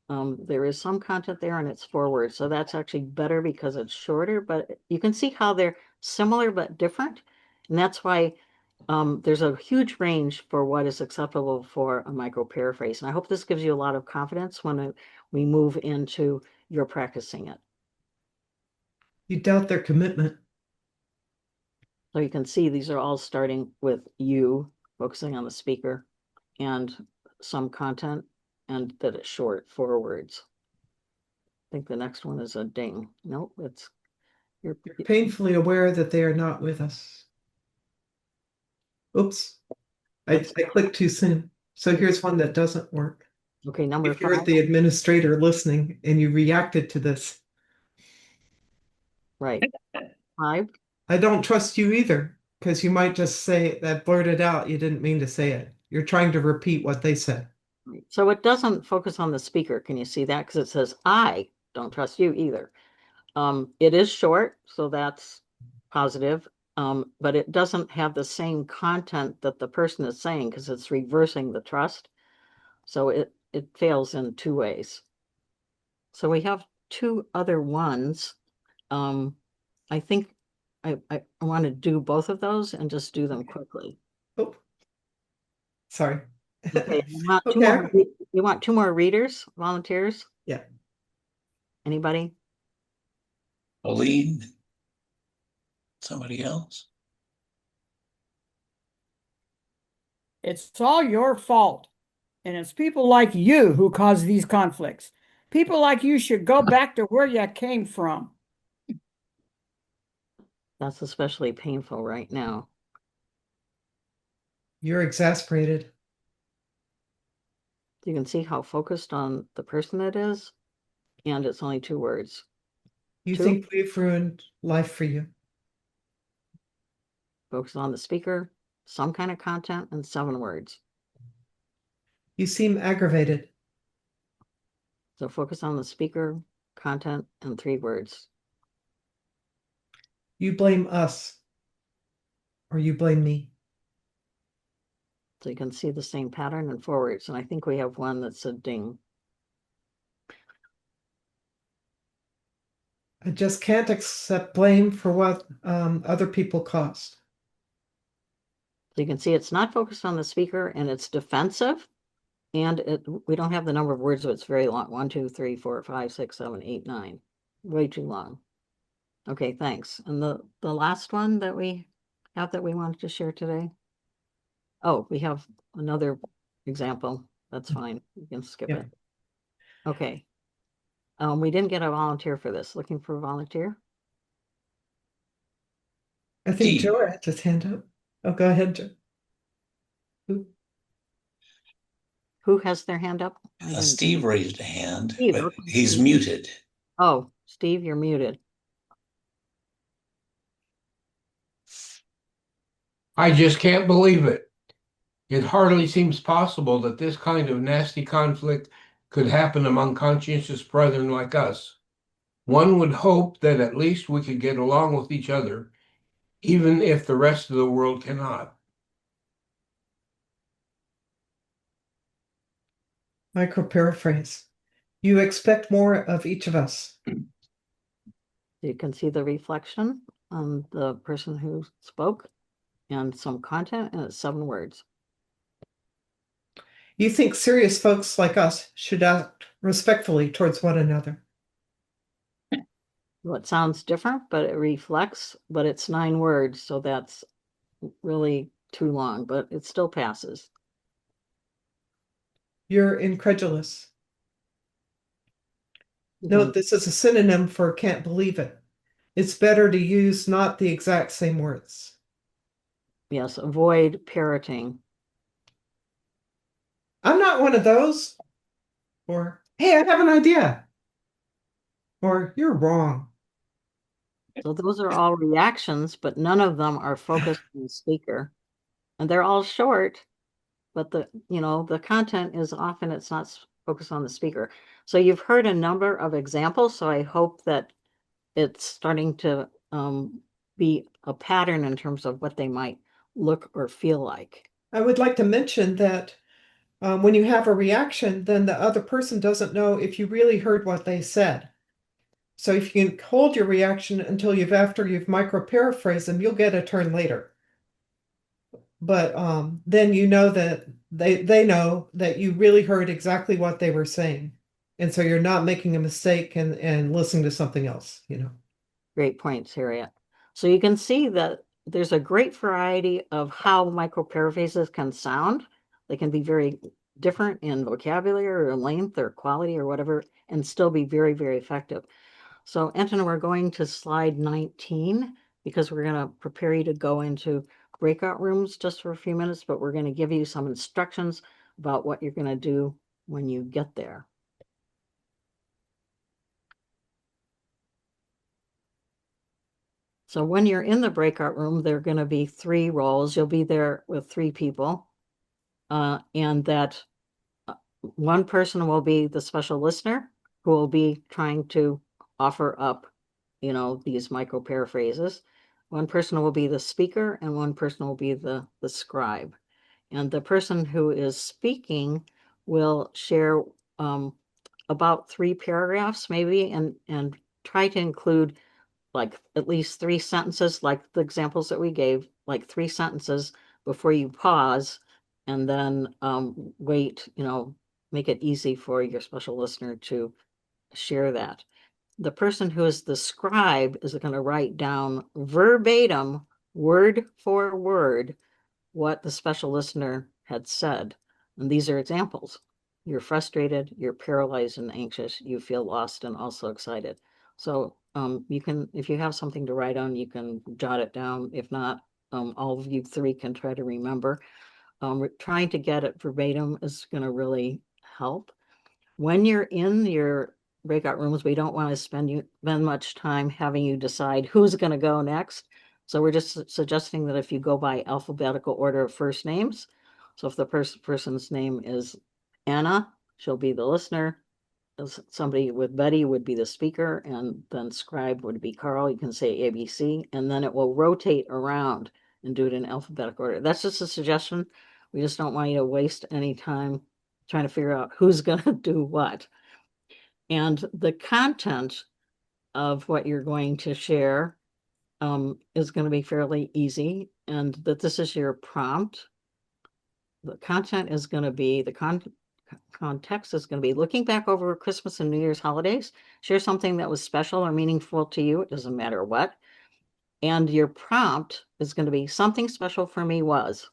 There is some content there and it's 4 words. So that's actually better because it's shorter, but you can see how they're similar but different. And that's why there's a huge range for what is acceptable for a micro paraphrase. And I hope this gives you a lot of confidence when we move into your practicing it. You doubt their commitment. So you can see these are all starting with you, focusing on the speaker, and some content, and that it's short, 4 words. I think the next one is a ding. Nope, it's You're painfully aware that they are not with us. Oops, I clicked too soon. So here's one that doesn't work. okay. Number If you're 5, the administrator listening and you reacted to this, right? 5. I don't trust you either, because you might just say that, blurted out. You didn't mean to say it. You're trying to repeat what they said. So it doesn't focus on the speaker. Can you see that? Because it says, I don't trust you either. It is short, so that's positive. But it doesn't have the same content that the person is saying because it's reversing the trust. So it fails in 2 ways. So we have 2 other ones. I think I want to do both of those and just do them quickly. Oh, sorry. Okay, Okay. You want 2 more readers, volunteers? Yeah. Anybody? Pauline? Somebody else? It's all your fault. And it's people like you who cause these conflicts. People like you should go back to where you came from. That's especially painful right now. You're exasperated. You can see how focused on the person it is, and it's only 2 words. You 2, think we've ruined life for you. focus on the speaker, some kind of content, and 7 words. You seem aggravated. So focus on the speaker, content, and 3 words. You blame us, or you blame me. So you can see the same pattern in 4 words. And I think we have one that's a ding. I just can't accept blame for what other people caused. So you can see it's not focused on the speaker and it's defensive. And we don't have the number of words, so it's very long. 1, 2, 3, 4, 5, 6, 7, 8, 9. Way too long. Okay, thanks. And the last one that we have that we wanted to share today. Oh, we have another example. That's fine. You can skip it. Okay. We didn't get a volunteer for this. Looking for a volunteer? I think Steve. Joe had his hand up. Oh, go ahead, Joe. Who has their hand up? Steve raised a hand, Steve, but okay. he's muted. Oh, Steve, you're muted. I just can't believe it. It hardly seems possible that this kind of nasty conflict could happen among conscientious brethren like us. One would hope that at least we could get along with each other, even if the rest of the world cannot. Micro-paraphrase. You expect more of each of us. You can see the reflection on the person who spoke and some content, and it's 7 words. You think serious folks like us should act respectfully towards one another. It sounds different, but it reflects, but it's 9 words, so that's really too long, but it still passes. You're incredulous. You No, can- this is a synonym for can't believe it. It's better to use not the exact same words. yes, avoid parroting. I'm not one of those. Or, hey, I have an idea. Or, you're wrong. So those are all reactions, but none of them are focused on the speaker. And they're all short, but the content is often it's not focused on the speaker. So you've heard a number of examples, so I hope that it's starting to be a pattern in terms of what they might look or feel like. I would like to mention that when you have a reaction, then the other person doesn't know if you really heard what they said. So if you can hold your reaction until after you've micro-paraphrased them, you'll get a turn later. But then you know that they know that you really heard exactly what they were saying. And so you're not making a mistake and listening to something else, you know. Great points, Harriet. So you can see that there's a great variety of how micro-paraphrases can sound. They can be very different in vocabulary or length or quality or whatever, and still be very, very effective. So Anton, we're going to slide 19 because we're going to prepare you to go into breakout rooms just for a few minutes, but we're going to give you some instructions about what you're going to do when you get there. So when you're in the breakout room, there are going to be 3 roles. You'll be there with 3 people, and that one person will be the special listener who will be trying to offer up, these micro paraphrases. One person will be the speaker, and one person will be the scribe. And the person who is speaking will share about 3 paragraphs, maybe, and try to include like at least 3 sentences, like the examples that we gave, like 3 sentences before you pause, and then wait, make it easy for your special listener to share that. The person who is the scribe is going to write down verbatim, word for word, what the special listener had said. And these are examples. You're frustrated, you're paralyzed and anxious, you feel lost and also excited. So you can, if you have something to write on, you can jot it down. If not, all of you 3 can try to remember. Trying to get it verbatim is going to really help. When you're in your breakout rooms, we don't want to spend much time having you decide who's going to go next. So we're just suggesting that if you go by alphabetical order of first names, so if the person's name is Anna, she'll be the listener. Somebody with Betty would be the speaker, and then scribe would be Carl. You can say ABC, and then it will rotate around and do it in alphabetical order. That's just a suggestion. We just don't want you to waste any time trying to figure out who's going to do what. And the content of what you're going to share is going to be fairly easy, and that this is your prompt. The content is going to be, context is going to be looking back over Christmas and New Year's holidays, share something that was special or meaningful to you, it doesn't matter what. And your prompt is going to be something special for me was,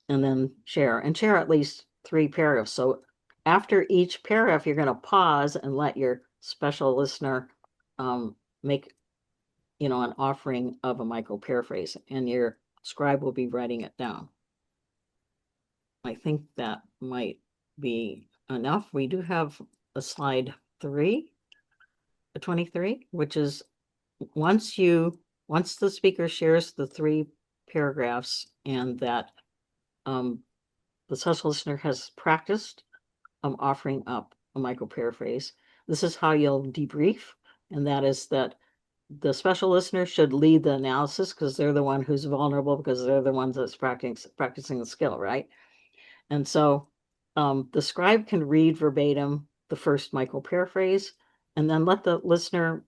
and then share at least 3 paragraphs. So after each paragraph, you're going to pause and let your special listener make, an offering of a micro paraphrase, and your scribe will be writing it down. I think that might be enough. We do have a slide 23, which is once the speaker shares the 3 paragraphs and that the special listener has practiced offering up a micro paraphrase, this is how you'll debrief, and that is that the special listener should lead the analysis because they're the one who's vulnerable, because they're the ones that's practicing the skill, right? And so the scribe can read verbatim the first micro paraphrase and then let the listener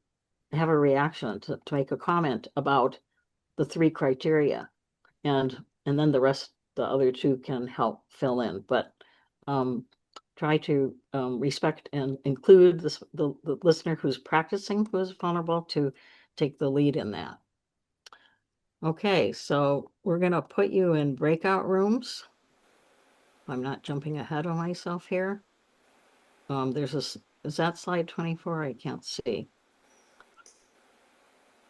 have a reaction to make a comment about the 3 criteria. And then the other 2 can help fill in. But try to respect and include the listener who's practicing, who is vulnerable, to take the lead in that. Okay, so we're going to put you in breakout rooms. I'm not jumping ahead of myself here. Is that slide 24? I can't see.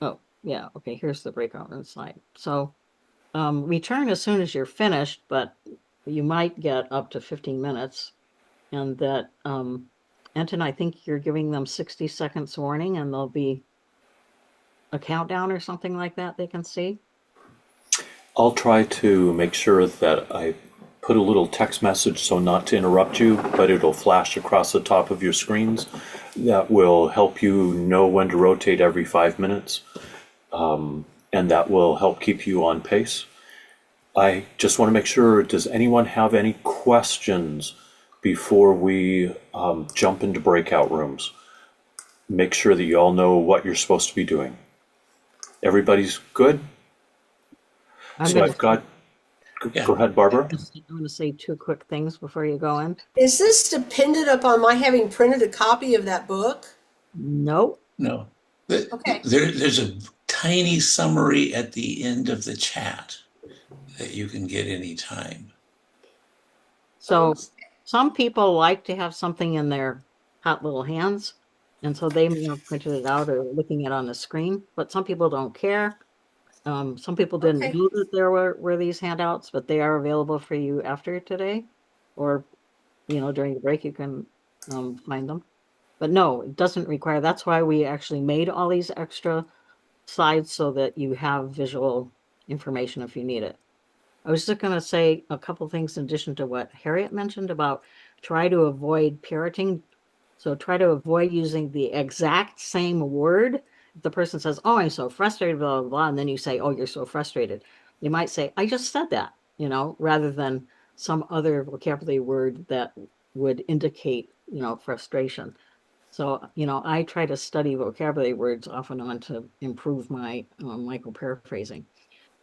Oh, yeah, okay, here's the breakout room slide. So return as soon as you're finished, but you might get up to 15 minutes. And that, Anton, I think you're giving them 60 seconds warning, and there'll be a countdown or something like that they can see. I'll try to make sure that I put a little text message so not to interrupt you, but it'll flash across the top of your screens. That will help you know when to rotate every 5 minutes, and that will help keep you on pace. I just want to make sure, does anyone have any questions before we jump into breakout rooms? Make sure that you all know what you're supposed to be doing. Everybody's good? So I've got, Yeah. go ahead, Barbara. I'm going to say 2 quick things before you go in. Is this dependent upon my having printed a copy of that book? Nope. No. Okay. There's a tiny summary at the end of the chat that you can get anytime. So some people like to have something in their hot little hands, and so they may have printed it out or looking at it on the screen, but some people don't care. Some people didn't know that there were these handouts, but they are available for you after today, or, during the break you can find them. But no, it doesn't require, that's why we actually made all these extra slides so that you have visual information if you need it. I was just going to say a couple things in addition to what Harriet mentioned about try to avoid parroting. So try to avoid using the exact same word. If the person says, oh, I'm so frustrated, blah, blah, blah, and then you say, oh, you're so frustrated. They might say, I just said that, rather than some other vocabulary word that would indicate, frustration. So, I try to study vocabulary words off and on to improve my micro-paraphrasing.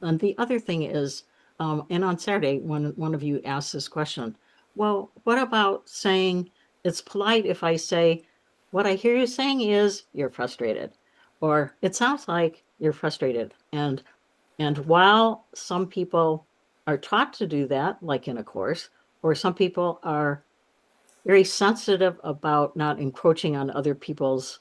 And the other thing is, and on Saturday, one of you asked this question, well, what about saying, it's polite if I say, what I hear you saying is you're frustrated, or it sounds like you're frustrated. And while some people are taught to do that, like in a course, or some people are very sensitive about not encroaching on other people's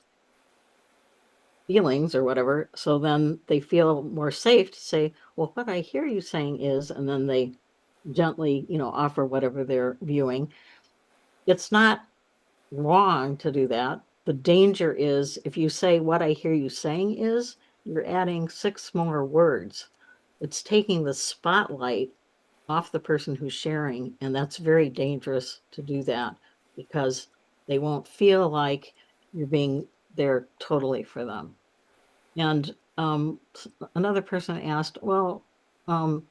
feelings or whatever, so then they feel more safe to say, well, what I hear you saying is, and then they gently, offer whatever they're viewing. It's not wrong to do that. The danger is if you say what I hear you saying is, you're adding 6 more words. It's taking the spotlight off the person who's sharing, and that's very dangerous to do that because they won't feel like you're being there totally for them. And another person asked, well, I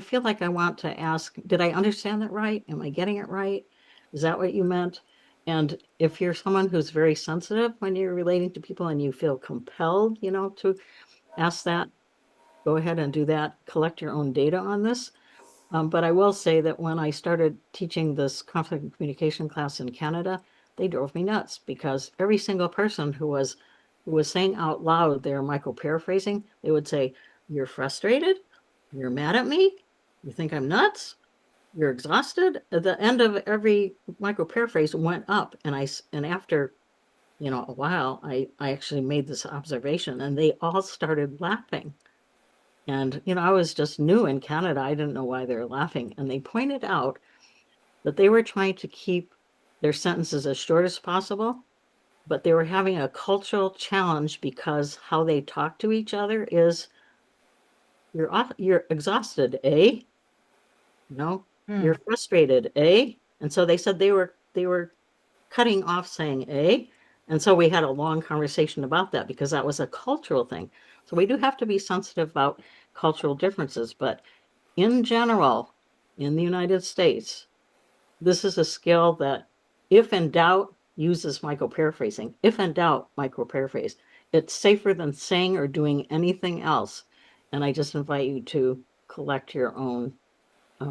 feel like I want to ask, did I understand that right? Am I getting it right? Is that what you meant? And if you're someone who's very sensitive when you're relating to people and you feel compelled, to ask that, go ahead and do that. Collect your own data on this. But I will say that when I started teaching this conflict and communication class in Canada, they drove me nuts because every single person who was saying out loud their micro-paraphrasing, they would say, you're frustrated, you're mad at me, you think I'm nuts, you're exhausted. At the end of every micro-paraphrase went up, and after a while, I actually made this observation, and they all started laughing. And, I was just new in Canada. I didn't know why they were laughing. And they pointed out that they were trying to keep their sentences as short as possible, but they were having a cultural challenge because how they talk to each other is, you're exhausted, eh? You're frustrated, eh? And so they said they were cutting off saying, eh? And so we had a long conversation about that because that was a cultural thing. So we do have to be sensitive about cultural differences, but in general, in the United States, this is a skill that, if in doubt, uses micro-paraphrasing. If in doubt, micro-paraphrase. It's safer than saying or doing anything else. And I just invite you to collect your own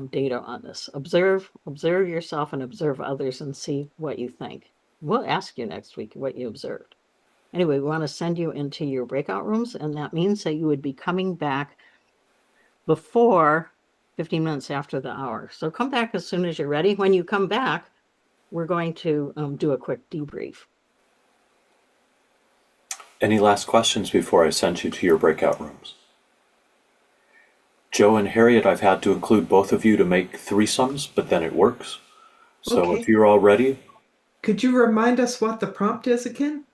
data on this. Observe yourself and observe others and see what you think. We'll ask you next week what you observed. Anyway, we want to send you into your breakout rooms, and that means that you would be coming back before 15 minutes after the hour. So come back as soon as you're ready. When you come back, we're going to do a quick debrief. Any last questions before I send you to your breakout rooms? Joe and Harriet, I've had to include both of you to make threesomes, but then it works. So Okay. if you're all ready, Could you remind us what the prompt is again?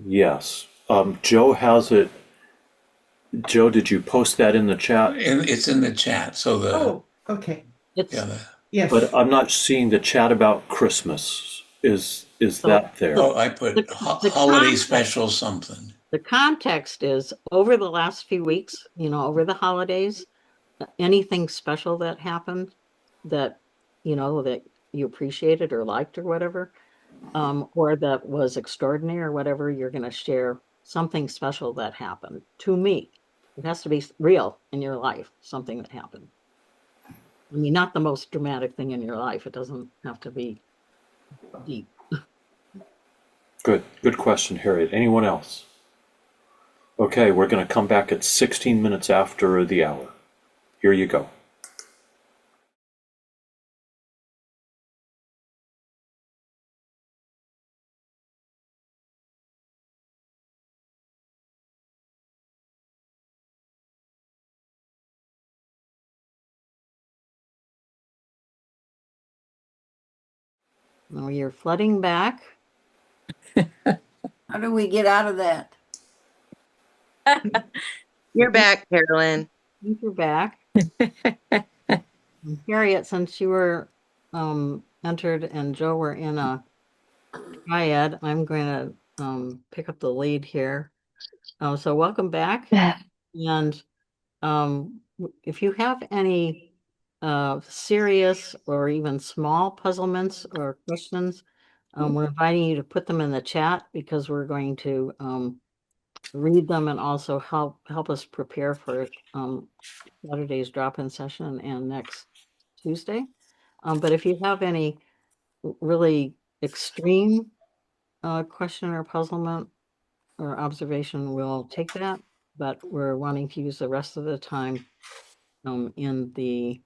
yes. Joe has it. Joe, did you post that in the chat? And it's in the chat. So Oh, okay. Yes. But I'm not seeing the chat about Christmas. Is that there? Oh, I put the holiday context. special something. The context is over the last few weeks, over the holidays, anything special that happened that, that you appreciated or liked or whatever, or that was extraordinary or whatever, you're going to share something special that happened to me. It has to be real in your life, something that happened. I mean, not the most dramatic thing in your life. It doesn't have to be deep. Good question, Harriet. Anyone else? Okay, we're going to come back at 16 minutes after the hour. Here you go. Now you're flooding back. How do we get out of that? You're back, Carolyn. You're back. Harriet, since you were entered and Joe were in a triad, I'm going to pick up the lead here. So welcome back. And if you have any serious or even small puzzlements or questions, we're inviting you to put them in the chat because we're going to read them and also help us prepare for Saturday's drop-in session and next Tuesday. But if you have any really extreme question or puzzlement or observation, we'll take that. But we're wanting to use the rest of the time in the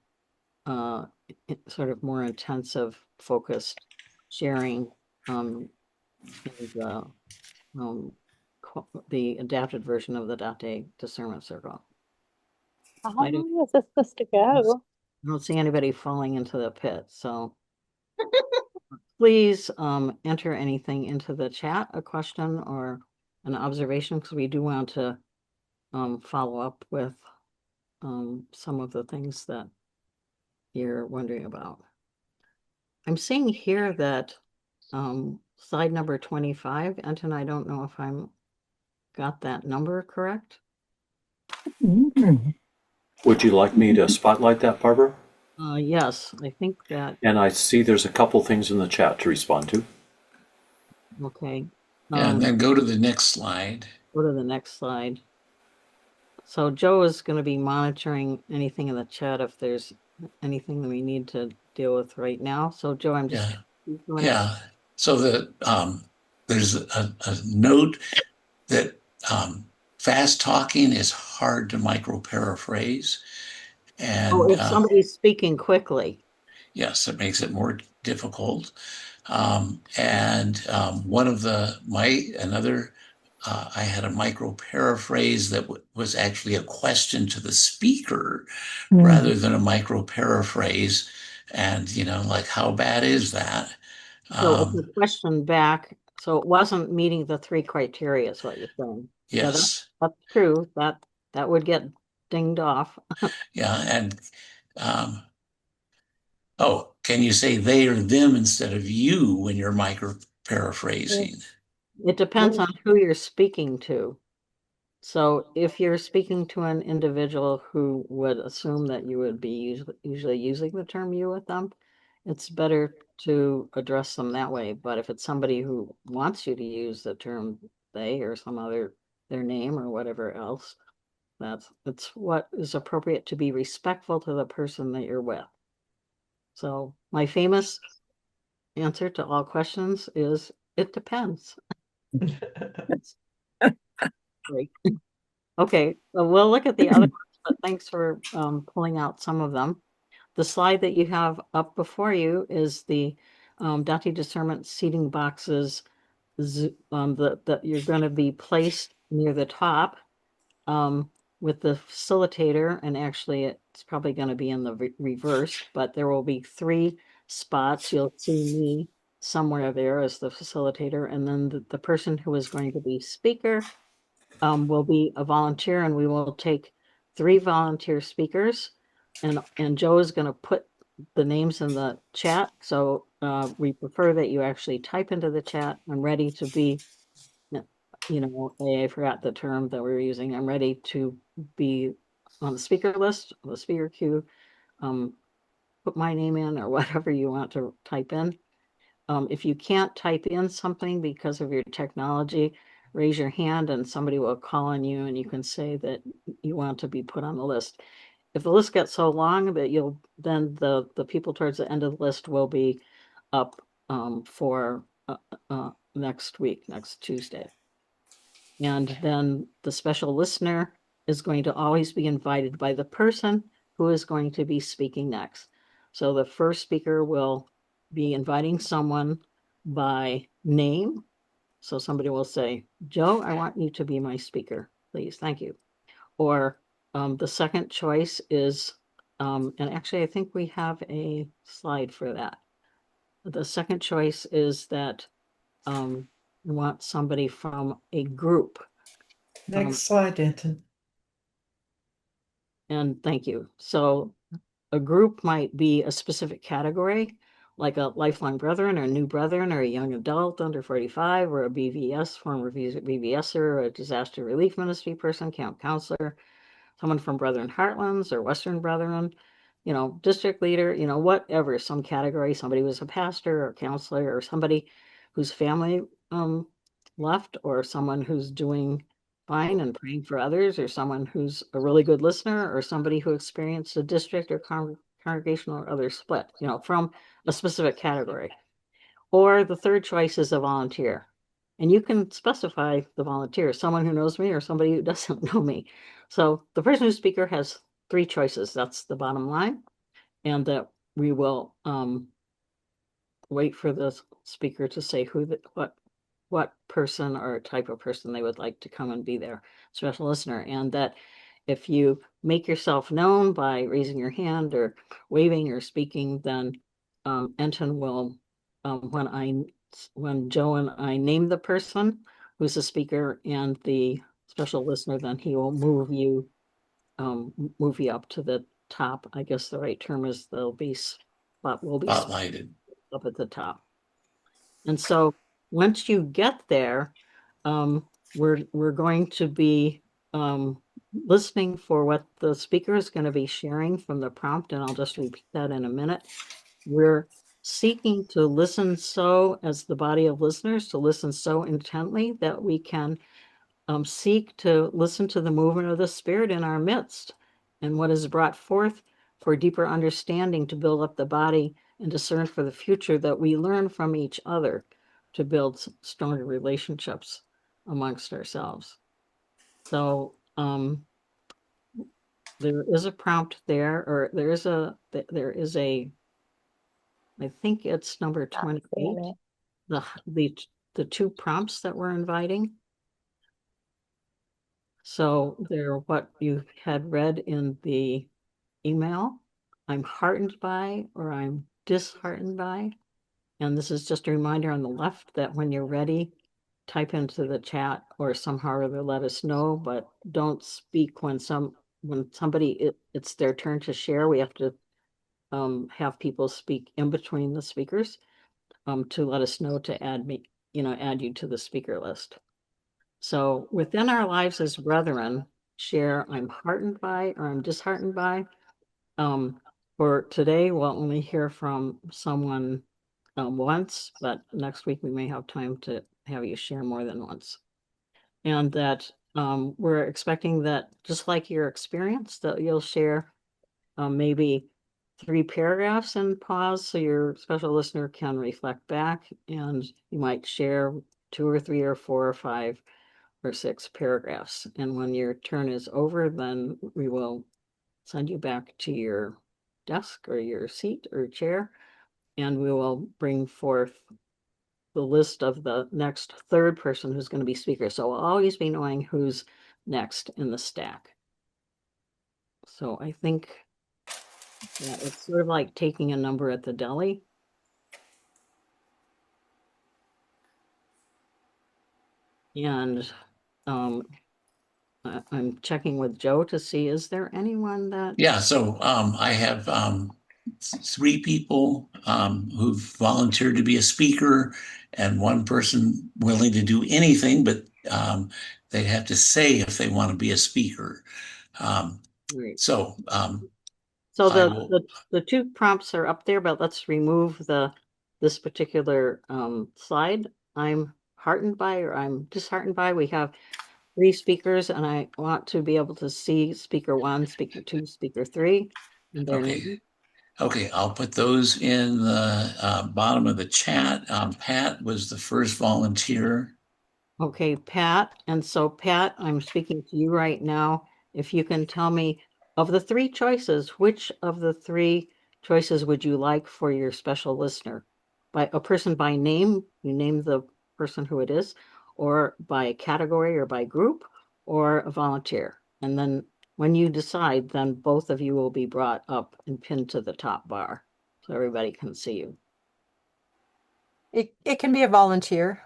sort of more intensive, focused sharing in the adapted version of the Daté Discernment Circle. How long is this supposed to go? I don't see anybody falling into the pit, so please enter anything into the chat, a question or an observation, because we do want to follow up with some of the things that you're wondering about. I'm seeing here that slide number 25, Anton, I don't know if I'm got that number correct. Would you like me to spotlight that, Barbara? Yes, I think that. And I see there's a couple things in the chat to respond to. Okay. And then go to the next slide. Go to the next slide. So Joe is going to be monitoring anything in the chat if there's anything that we need to deal with right now. So Joe, I'm just So there's a note that fast talking is hard to micro-paraphrase. And if somebody's speaking quickly. Yes, it makes it more difficult. One of I had a micro-paraphrase that was actually a question to the speaker rather than a micro-paraphrase. And, like, how bad is that? So it's a question back. So it wasn't meeting the 3 criteria is what you're saying. Yes. Yeah, that's true. That would get dinged off. Yeah. And, can you say they or them instead of you when you're micro-paraphrasing? It depends on who you're speaking to. So if you're speaking to an individual who would assume that you would be usually using the term you with them, it's better to address them that way. But if it's somebody who wants you to use the term they or some other, their name or whatever else, It's what is appropriate to be respectful to the person that you're with. So my famous answer to all questions is it depends. Great. Okay, so we'll look at the other ones, but thanks for pulling out some of them. The slide that you have up before you is the Daté Discernment seating boxes that you're going to be placed near the top with the facilitator, and actually it's probably going to be in the reverse, but there will be 3 spots. You'll see me somewhere there as the facilitator, and then the person who is going to be speaker will be a volunteer, and we will take 3 volunteer speakers, and Joe is going to put the names in the chat. So we prefer that you actually type into the chat. I'm ready to be, I forgot the term that we were using. I'm ready to be on the speaker list, the speaker queue. Put my name in or whatever you want to type in. If you can't type in something because of your technology, raise your hand and somebody will call on you and you can say that you want to be put on the list. If the list gets so long that then the people towards the end of the list will be up for next week, next Tuesday. And then the special listener is going to always be invited by the person who is going to be speaking next. So the first speaker will be inviting someone by name. So somebody will say, Joe, I want you to be my speaker, please. Thank you. Or the second choice is, and actually I think we have a slide for that. The second choice is that we want somebody from a group. Next slide, Anton. And thank you. So a group might be a specific category, like a lifelong brethren or new brethren or a young adult under 45 or a BVS, former BVSer, or a disaster relief ministry person, camp counselor, someone from Brethren Heartlands or Western Brethren, district leader, whatever, some category, somebody who's a pastor or counselor or somebody whose family left, or someone who's doing fine and praying for others, or someone who's a really good listener, or somebody who experienced a district or congregational or other split, from a specific category. Or the third choice is a volunteer. And you can specify the volunteer, someone who knows me or somebody who doesn't know me. So the person who's speaker has 3 choices. That's the bottom line. And that we will wait for the speaker to say what person or type of person they would like to come and be their special listener. And that if you make yourself known by raising your hand or waving or speaking, then Enton will, when Joe and I name the person who's the speaker and the special listener, then he will move you up to the top. I guess the right term is will be Spotlighted up at the top. And so once you get there, we're going to be listening for what the speaker is going to be sharing from the prompt, and I'll just repeat that in a minute. We're seeking to listen so, as the body of listeners, to listen so intently that we can seek to listen to the movement of the Spirit in our midst and what is brought forth for deeper understanding to build up the body and discern for the future, that we learn from each other to build stronger relationships amongst ourselves. So there is a prompt there, or there is a, I think it's number 28, the 2 prompts that we're inviting. So they're what you had read in the email. I'm heartened by, or I'm disheartened by. And this is just a reminder on the left that when you're ready, type into the chat or somehow or other let us know, but don't speak when somebody, it's their turn to share. We have to have people speak in between the speakers to let us know to add you to the speaker list. So within our lives as brethren, share I'm heartened by or I'm disheartened by. For today, we'll only hear from someone once, but next week we may have time to have you share more than once. And that we're expecting that, just like your experience, that you'll share maybe 3 paragraphs and pause so your special listener can reflect back, and you might share 2 or 3 or 4 or 5 or 6 paragraphs. And when your turn is over, then we will send you back to your desk or your seat or chair, and we will bring forth the list of the next third person who's going to be speaker. So we'll always be knowing who's next in the stack. So I think that it's sort of like taking a number at the deli. And I'm checking with Joe to see, is there anyone that? Yeah, so I have 3 people who've volunteered to be a speaker, and 1 person willing to do anything, but they have to say if they want to be a speaker. Right. So So the 2 prompts are up there, but let's remove this particular slide. I'm heartened by, or I'm disheartened by, we have 3 speakers, and I want to be able to see speaker 1, speaker 2, speaker 3, and their name. Okay, I'll put those in the bottom of the chat. Pat was the first volunteer. Okay, Pat. And so, Pat, I'm speaking to you right now. If you can tell me, of the 3 choices, which of the 3 choices would you like for your special listener? By a person by name, you name the person who it is, or by category or by group, or a volunteer. And then when you decide, then both of you will be brought up and pinned to the top bar so everybody can see you. It can be a volunteer.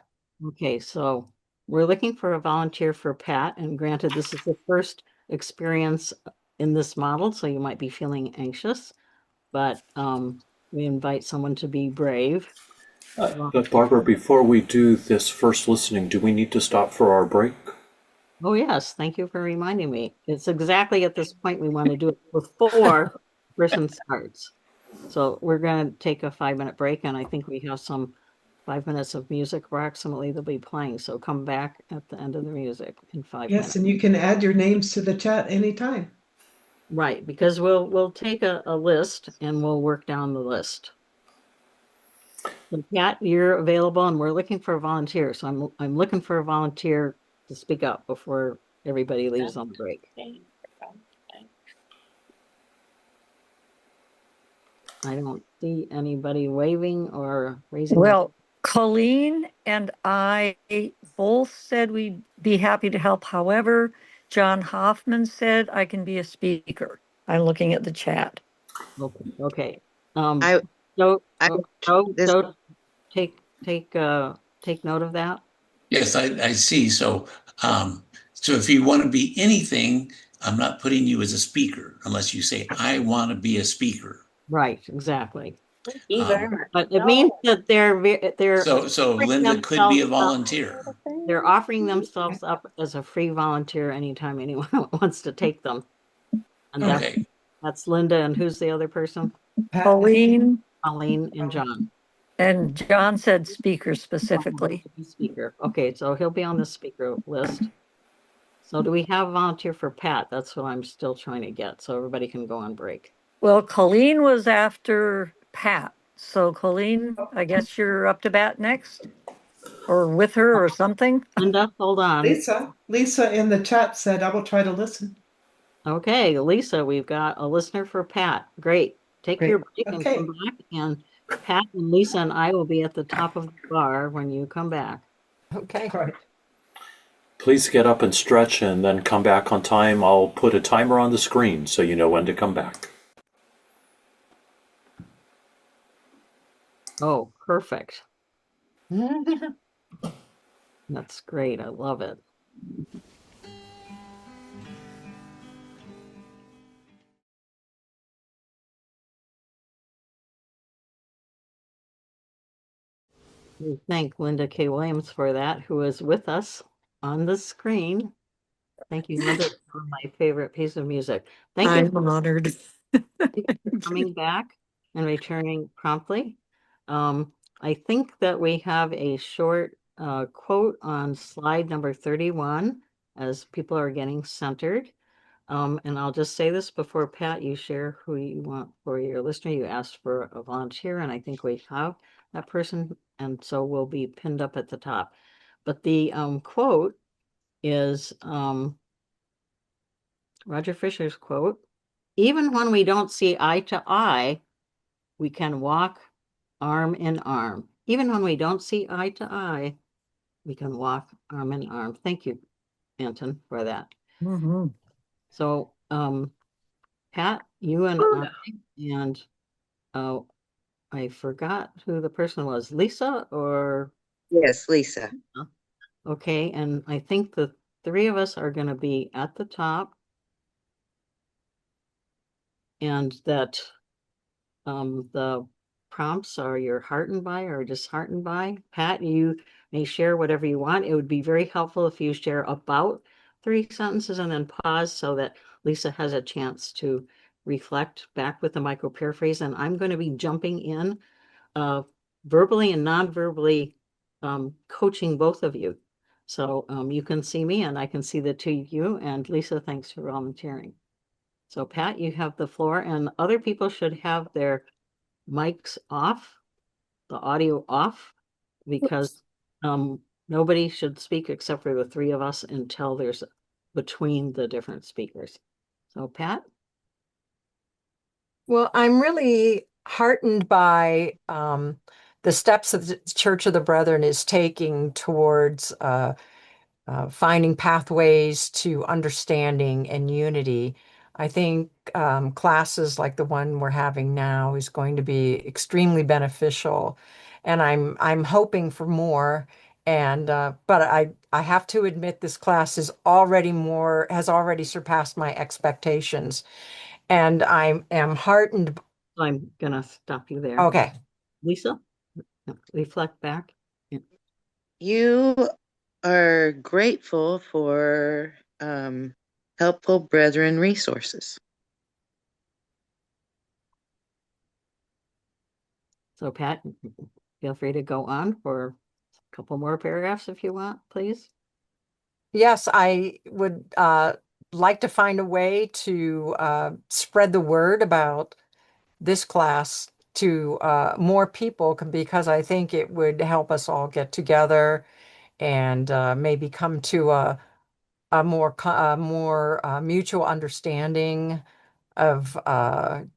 Okay, so we're looking for a volunteer for Pat, and granted, this is the first experience in this model, so you might be feeling anxious, but we invite someone to be brave. But Barbara, before we do this first listening, do we need to stop for our break? Oh, yes, thank you for reminding me. It's exactly at this point we want to do it before the person starts. So we're going to take a 5-minute break, and I think we have some 5 minutes of music approximately they'll be playing. So come back at the end of the music in 5 minutes. Yes, and you can add your names to the chat anytime. Right, because we'll take a list and we'll work down the list. So Pat, you're available, and we're looking for a volunteer. So I'm looking for a volunteer to speak up before everybody leaves on the break. I don't see anybody waving or raising. Well, Colleen and I both said we'd be happy to help. However, John Hoffman said I can be a speaker. I'm looking at the chat. Okay. I- So this- take note of that. Yes, I see. So if you want to be anything, I'm not putting you as a speaker unless you say, I want to be a speaker. Right, exactly. Thank you very much. But it means that they're So Linda could be a volunteer. They're offering themselves up as a free volunteer anytime anyone wants to take them. And Okay. that's Linda, and who's the other person? Colleen. Colleen and John. And John said speaker specifically. Speaker. Okay, so he'll be on the speaker list. So do we have a volunteer for Pat? That's what I'm still trying to get, so everybody can go on break. Well, Colleen was after Pat. So Colleen, I guess you're up to bat next, or with her or something. Linda, hold on. Lisa in the chat said, I will try to listen. Okay, Lisa, we've got a listener for Pat. Great. Take your break and come back, and Pat and Lisa and I will be at the top of the bar when you come back. Okay. Right. Please get up and stretch and then come back on time. I'll put a timer on the screen so you know when to come back. Oh, perfect. That's great. I love it. We thank Linda K. Williams for that, who is with us on the screen. Thank you, Linda, for my favorite piece of music. Thank you. I'm honored. For coming back and returning promptly. I think that we have a short quote on slide number 31. as people are getting centered. And I'll just say this before, Pat, you share who you want for your listener. You asked for a volunteer, and I think we have that person, and so we'll be pinned up at the top. But the quote is Roger Fisher's quote: "Even when we don't see eye to eye, we can walk arm in arm. Even when we don't see eye to eye, we can walk arm in arm." Thank you, Anton, for that. Mhm. So, Pat, you and I, and I forgot who the person was, Lisa or? Yes, Lisa. Okay, and I think the three of us are going to be at the top, and that the prompts are you're heartened by or disheartened by. Pat, you may share whatever you want. It would be very helpful if you share about 3 sentences and then pause so that Lisa has a chance to reflect back with the micro paraphrase. And I'm going to be jumping in verbally and non-verbally coaching both of you. So you can see me and I can see the two of you. And Lisa, thanks for volunteering. So Pat, you have the floor, and other people should have their mics off, the audio off, because nobody should speak except for the three of us until there's between the different speakers. So Pat? Well, I'm really heartened by the steps that the Church of the Brethren is taking towards finding pathways to understanding and unity. I think classes like the one we're having now is going to be extremely beneficial, and I'm hoping for more. And but I have to admit this class is has already surpassed my expectations, and I am heartened. I'm gonna stop you there. Okay. Lisa, reflect back. Yeah. You are grateful for helpful brethren resources. So Pat, feel free to go on for a couple more paragraphs if you want, please. Yes, I would like to find a way to spread the word about this class to more people because I think it would help us all get together and maybe come to a more mutual understanding of all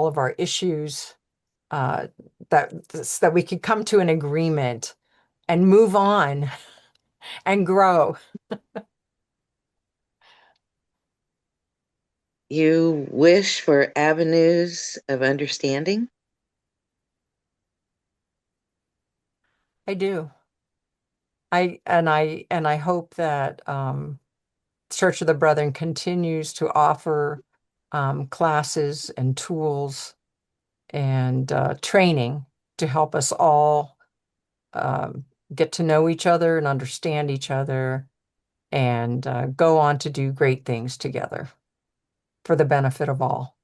of our issues, uh, that we could come to an agreement and move on and grow. You wish for avenues of understanding. I do. I hope that Church of the Brethren continues to offer classes and tools and training to help us all get to know each other and understand each other and go on to do great things together for the benefit of all.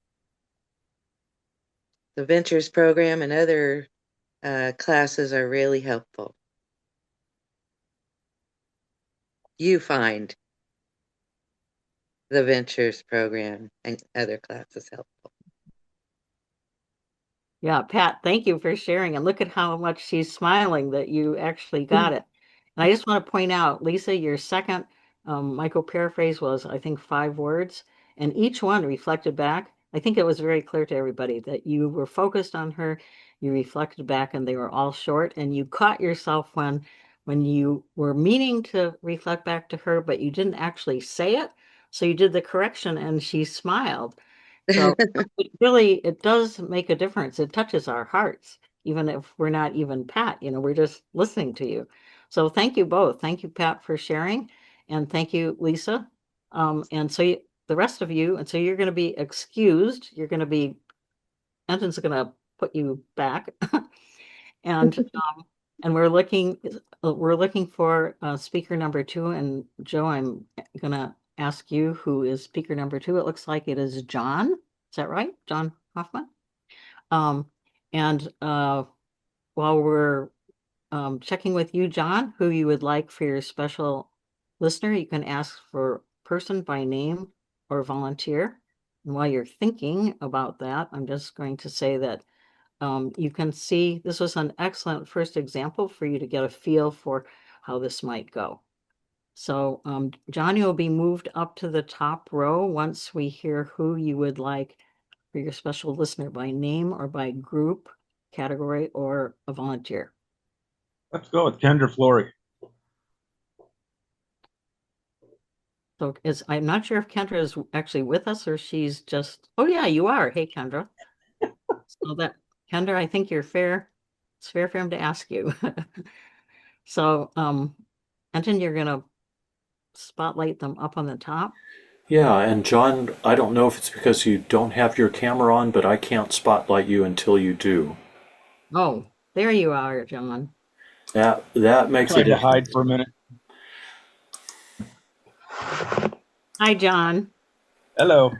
The Ventures program and other classes are really helpful. You find the Ventures program and other classes helpful. Yeah, Pat, thank you for sharing. And look at how much she's smiling that you actually got it. And I just want to point out, Lisa, your second micro paraphrase was, I think, 5 words, and each one reflected back. I think it was very clear to everybody that you were focused on her, you reflected back, and they were all short. And you caught yourself when you were meaning to reflect back to her, but you didn't actually say it. So you did the correction, and she smiled. So it does make a difference. It touches our hearts, even if we're not even Pat, we're just listening to you. So thank you both. Thank you, Pat, for sharing. And thank you, Lisa. And so the rest of you, and so you're going to be excused. Enton's going to put you back. And we're looking for speaker number 2. And Joe, I'm going to ask you who is speaker number 2. It looks like it is John. Is that right? John Hoffman? And while we're checking with you, John, who you would like for your special listener, you can ask for person by name or volunteer. And while you're thinking about that, I'm just going to say that you can see this was an excellent first example for you to get a feel for how this might go. So Johnny will be moved up to the top row once we hear who you would like for your special listener by name or by group, category, or a volunteer. Let's go with Kendra Flory. So I'm not sure if Kendra is actually with us or she's just, oh yeah, you are. Hey, Kendra. So that, Kendra, I think you're fair. It's fair for him to ask you. So, Anton, you're gonna spotlight them up on the top. Yeah, and John, I don't know if it's because you don't have your camera on, but I can't spotlight you until you do. Oh, there you are, John. That makes Tried it to hide for a minute. Hi, John. Hello.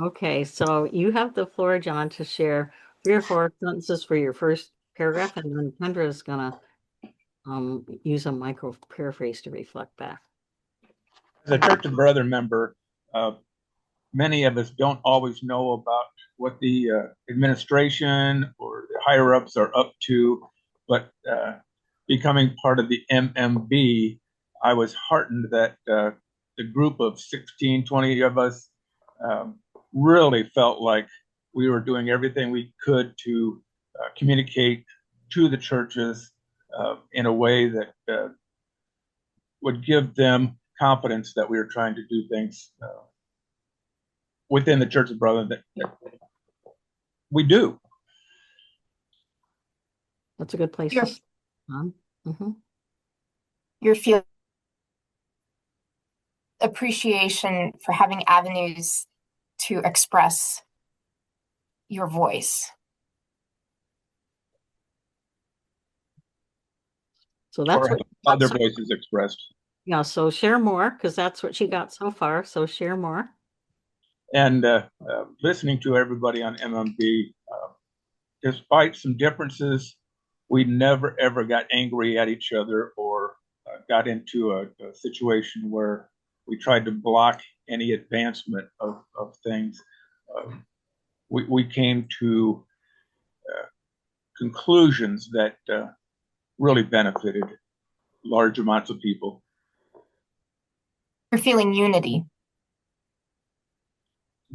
Okay, so you have the floor, John, to share 3 or 4 sentences for your first paragraph, and then Kendra is gonna use a micro paraphrase to reflect back. As a Church of Brother member, many of us don't always know about what the administration or the higher ups are up to, but becoming part of the MMB, I was heartened that the group of 16, 20 of us really felt like we were doing everything we could to communicate to the churches in a way that would give them confidence that we were trying to do things within the Church of Brother that we do. That's a good place to start. Mm-hmm. Your feel appreciation for having avenues to express your voice. So that's what other voices expressed. Yeah, so share more, because that's what she got so far. So share more. And listening to everybody on MMB, despite some differences, we never ever got angry at each other or got into a situation where we tried to block any advancement of things. We came to conclusions that really benefited large amounts of people. You're feeling unity.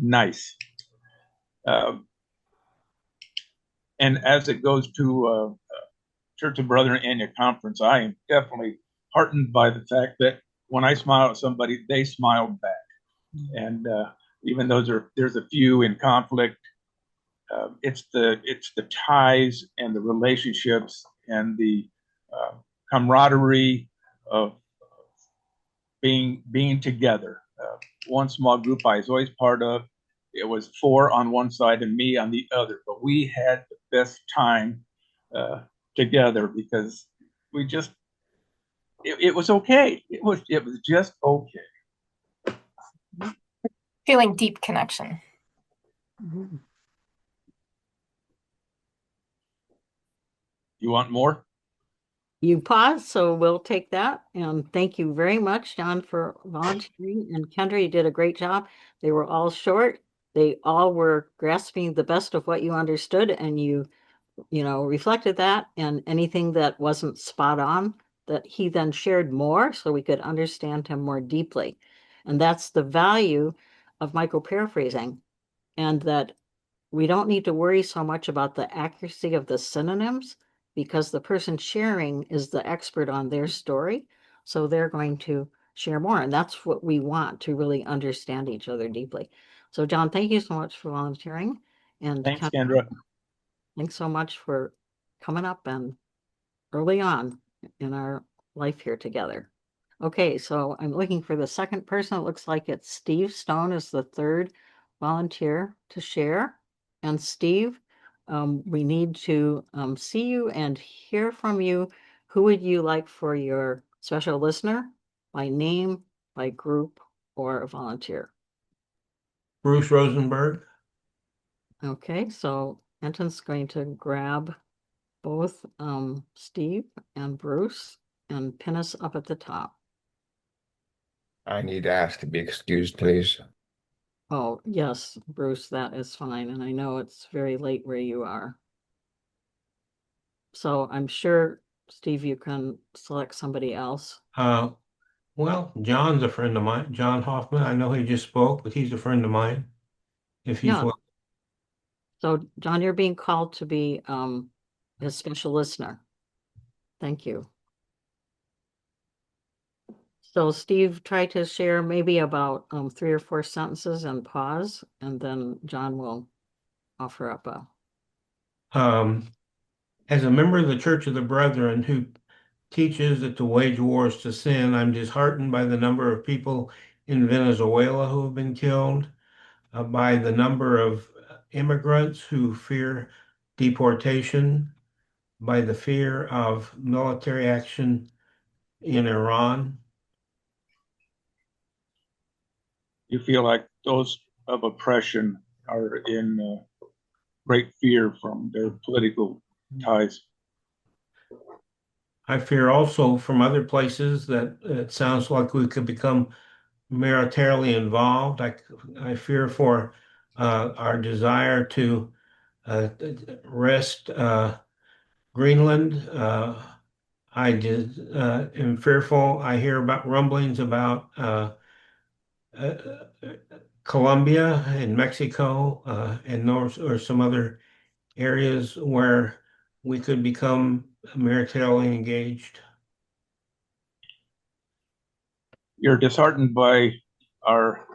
Nice. And as it goes to Church of Brethren Annual Conference, I am definitely heartened by the fact that when I smile at somebody, they smile back. And even though there's a few in conflict, it's the ties and the relationships and the camaraderie of being together. One small group I was always part of, it was 4 on one side and me on the other, but we had the best time together because we just it was okay. It was just okay. Feeling deep connection. Mm-hmm. You want more? You pause, so we'll take that. And thank you very much, John, for volunteering. And Kendra, you did a great job. They were all short. They all were grasping the best of what you understood, and you reflected that, and anything that wasn't spot on, that he then shared more so we could understand him more deeply. And that's the value of micro-paraphrasing, and that we don't need to worry so much about the accuracy of the synonyms because the person sharing is the expert on their story. So they're going to share more. And that's what we want, to really understand each other deeply. So John, thank you so much for volunteering. And thanks, Kendra. Thanks so much for coming up and early on in our life here together. Okay, so I'm looking for the second person. It looks like it's Steve Stone is the third volunteer to share. And Steve, we need to see you and hear from you. Who would you like for your special listener, by name, by group, or a volunteer? Bruce Rosenberg. Okay, so Anton's going to grab both Steve and Bruce and pin us up at the top. I need to ask to be excused, please. Oh, yes, Bruce, that is fine. And I know it's very late where you are. So I'm sure, Steve, you can select somebody else. Well, John's a friend of mine. John Hoffman. I know he just spoke, but he's a friend of mine. If he's Yeah. So John, you're being called to be a special listener. Thank you. So Steve, try to share maybe about 3 or 4 sentences and pause, and then John will offer up a. As a member of the Church of the Brethren who teaches that to wage war is to sin, I'm disheartened by the number of people in Venezuela who have been killed, by the number of immigrants who fear deportation, by the fear of military action in Iran. You feel like those of oppression are in great fear from their political ties. I fear also from other places that it sounds like we could become militarily involved. I fear for our desire to wrest Greenland. Am fearful. I hear about rumblings about uh, Colombia and Mexico and North or some other areas where we could become militarily engaged. You're disheartened by our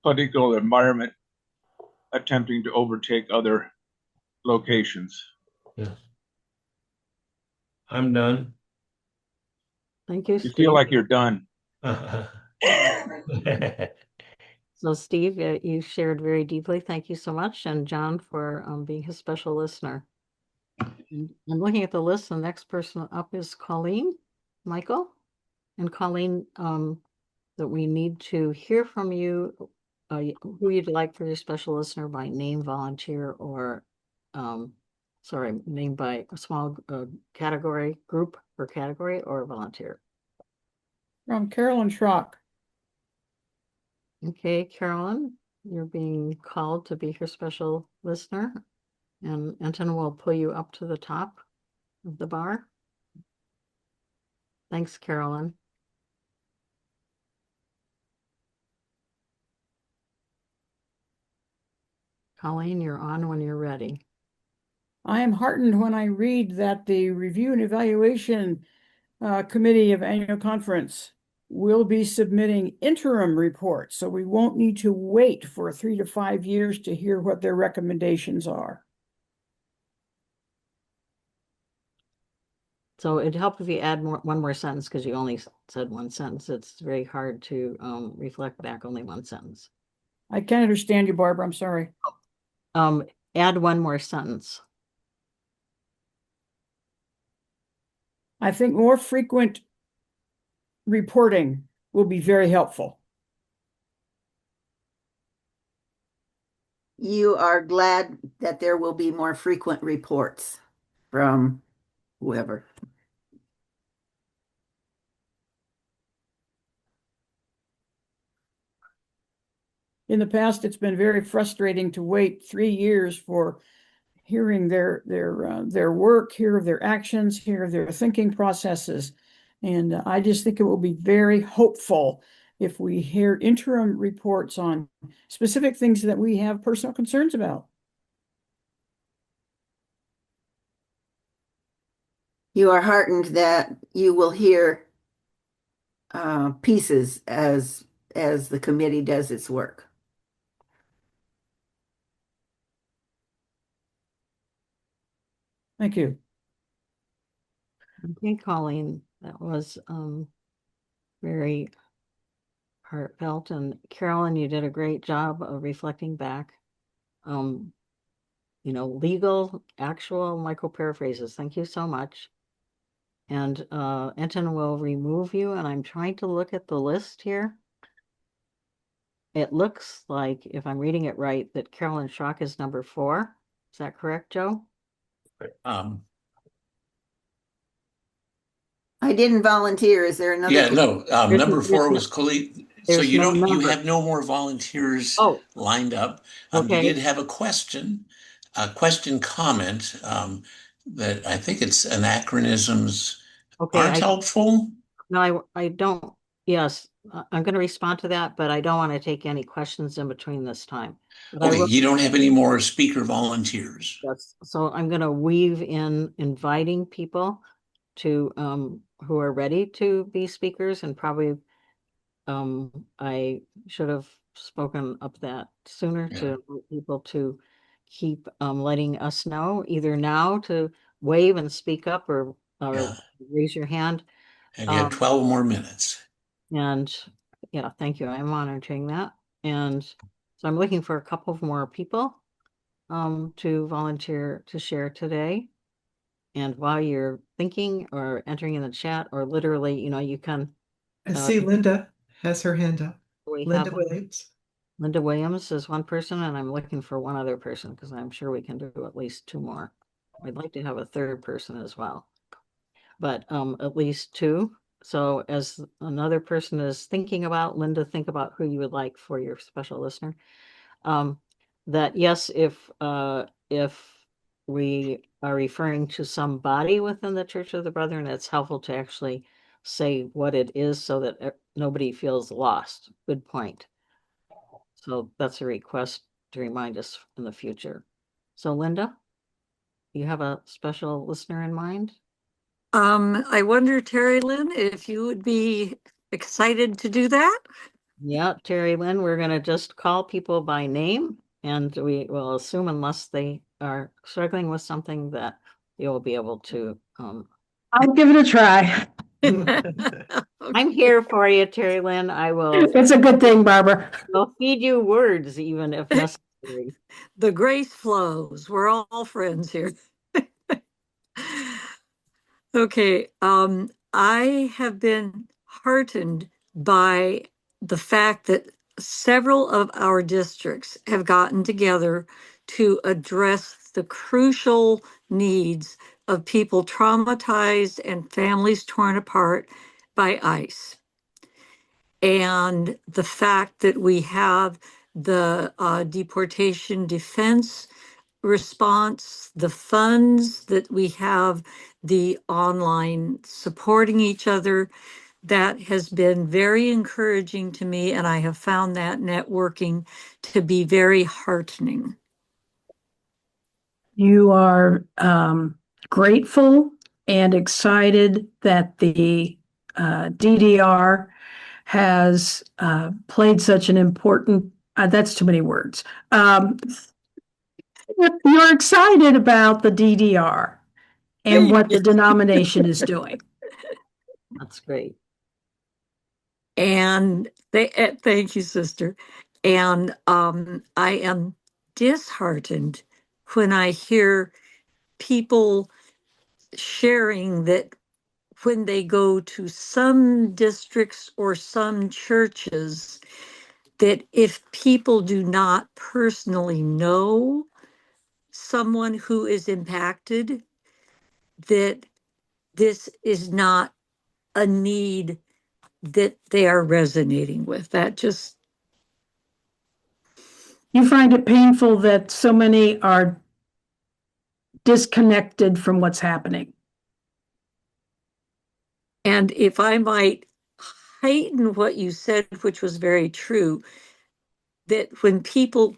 political environment attempting to overtake other locations. Yes. I'm done. Thank you, You Steve. feel like you're done. So Steve, you shared very deeply. Thank you so much. And John for being his special listener. And looking at the list, the next person up is Colleen Michael. And Colleen, that we need to hear from you, who you'd like for your special listener by name, volunteer, or name by a small category, group or category, or volunteer. From Carolyn Schrock. Okay, Carolyn, you're being called to be her special listener, and Anton will pull you up to the top of the bar. Thanks, Carolyn. Colleen, you're on when you're ready. I am heartened when I read that the Review and Evaluation Committee of Annual Conference will be submitting interim reports, so we won't need to wait for 3 to 5 years to hear what their recommendations are. So it'd help if you add one more sentence, because you only said one sentence. It's very hard to reflect back only one sentence. I can't understand you, Barbara. I'm sorry. Add one more sentence. I think more frequent reporting will be very helpful. You are glad that there will be more frequent reports from whoever. In the past, it's been very frustrating to wait 3 years for hearing their work, hear of their actions, hear of their thinking processes. And I just think it will be very hopeful if we hear interim reports on specific things that we have personal concerns about. You are heartened that you will hear pieces as the committee does its work. Thank you. Okay, Colleen, that was very heartfelt. And Carolyn, you did a great job of reflecting back. Legal, actual micro-paraphrases. Thank you so much. And Anton will remove you, and I'm trying to look at the list here. It looks like, if I'm reading it right, that Carolyn Schrock is number 4. Is that correct, Joe? I didn't volunteer. Is there another? Yeah, no, number There's 4 no- was Khalid. So there's no you number. have no more volunteers Oh, lined up. You okay. did have a question comment, that I think it's anachronisms Okay, aren't helpful. No, I don't. Yes, I'm going to respond to that, but I don't want to take any questions in between this time. But I Okay, will. you don't have any more speaker volunteers. Yes. So I'm going to weave in inviting people to who are ready to be speakers, and probably I should have spoken up that sooner Yeah. to invite people to keep letting us know either now to wave and speak up, or Yeah. raise your hand. And you have 12 more minutes. And yeah, thank you. I'm monitoring that. And so I'm looking for a couple of more people to volunteer to share today. And while you're thinking or entering in the chat, or literally, you can. I see Linda has her hand up. We Linda have Williams. Linda Williams is one person, and I'm looking for one other person because I'm sure we can do at least two more. I'd like to have a third person as well, but at least two. So as another person is thinking about, Linda, think about who you would like for your special listener. That yes, if we are referring to somebody within the Church of the Brethren, it's helpful to actually say what it is so that nobody feels lost. Good point. So that's a request to remind us in the future. So Linda, you have a special listener in mind? I wonder, Terry Lynn, if you would be excited to do that? Yeah, Terry Lynn, we're going to just call people by name, and we will assume, unless they are struggling with something, that you'll be able to. I'll give it a try. I'm here for you, Terry Lynn. I will. It's a good thing, Barbara. I'll feed you words, even if necessary. The grace flows. We're all friends here. Okay, I have been heartened by the fact that several of our districts have gotten together to address the crucial needs of people traumatized and families torn apart by ICE. And the fact that we have the deportation defense response, the funds that we have, the online supporting each other, that has been very encouraging to me. And I have found that networking to be very heartening. You are grateful and excited that the DDR has played such an important, that's too many words. You're excited about the DDR and what the denomination is doing. That's great. And thank you, sister. And I am disheartened when I hear people sharing that when they go to some districts or some churches, that if people do not personally know someone who is impacted, that this is not a need that they are resonating with. That just. You find it painful that so many are disconnected from what's happening. And if I might heighten what you said, which was very true, that when people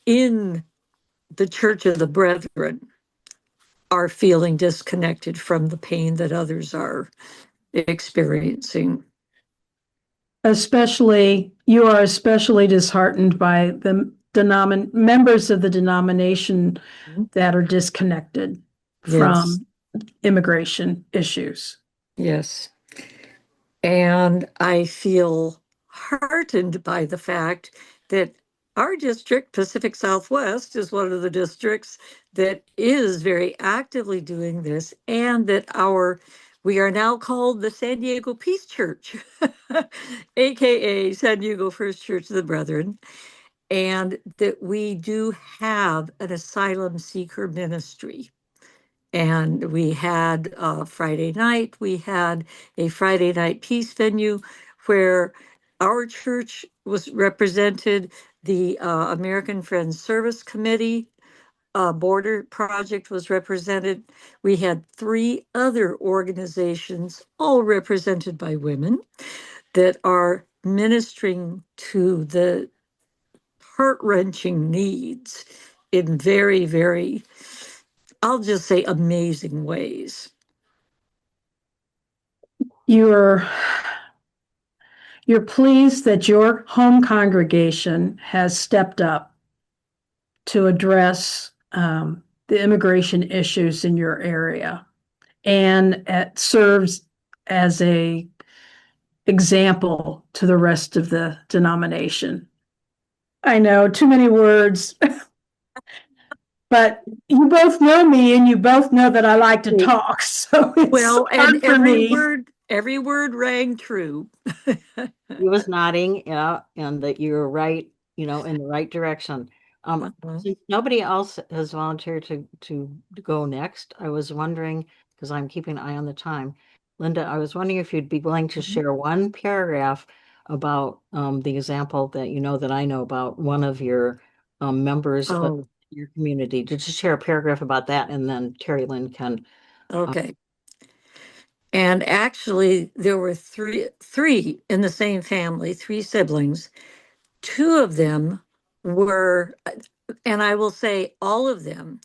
in the Church of the Brethren are feeling disconnected from the pain that others are experiencing. You are especially disheartened by the members of the denomination that are disconnected from immigration issues. Yes. And I feel heartened by the fact that our district, Pacific Southwest, is one of the districts that is very actively doing this, and that we are now called the San Diego Peace Church, AKA San Diego First Church of the Brethren, and that we do have an asylum seeker ministry. And we had Friday night, we had a Friday night peace venue where our church was represented, the American Friends Service Committee border project was represented. We had 3 other organizations, all represented by women, that are ministering to the heart-wrenching needs in very, very, I'll just say, amazing ways. You're pleased that your home congregation has stepped up to address the immigration issues in your area, and it serves as a example to the rest of the denomination. I know, too many words. But you both know me and you both know that I like to talk, so it's Well, hard and for me. every word rang true. He was nodding, yeah, and that you were right, in the right direction. Since nobody else has volunteered to go next, I was wondering, because I'm keeping an eye on the time, Linda, I was wondering if you'd be willing to share one paragraph about the example that that I know about one of your members of your community. To just share a paragraph about that, and then Terry Lynn can. Okay. And actually, there were three in the same family, 3 siblings. 2 of them were, and I will say all of them,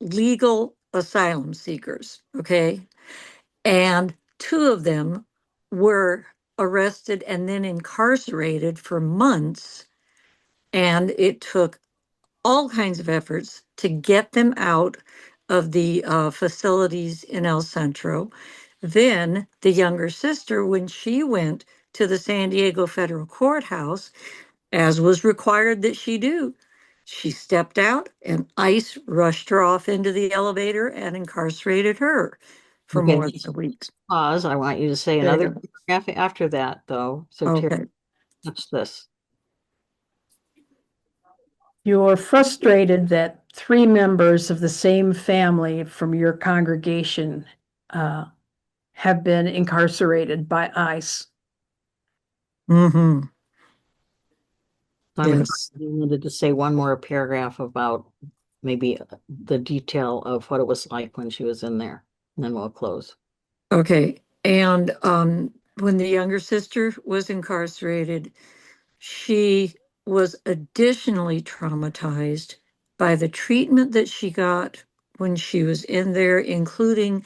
legal asylum seekers, okay? And 2 of them were arrested and then incarcerated for months. And it took all kinds of efforts to get them out of the facilities in El Centro. Then the younger sister, when she went to the San Diego Federal Courthouse, as was required that she do, she stepped out and ICE rushed her off into the elevator and incarcerated her for Okay, more than a week. Pause. I want you to say There you another paragraph after that, though. So Terry, Okay. touch this. You're frustrated that 3 members of the same family from your congregation have been incarcerated by ICE. Mm-hmm. So I'm Yes. wanted to say one more paragraph about maybe the detail of what it was like when she was in there, and then we'll close. Okay. And when the younger sister was incarcerated, she was additionally traumatized by the treatment that she got when she was in there, including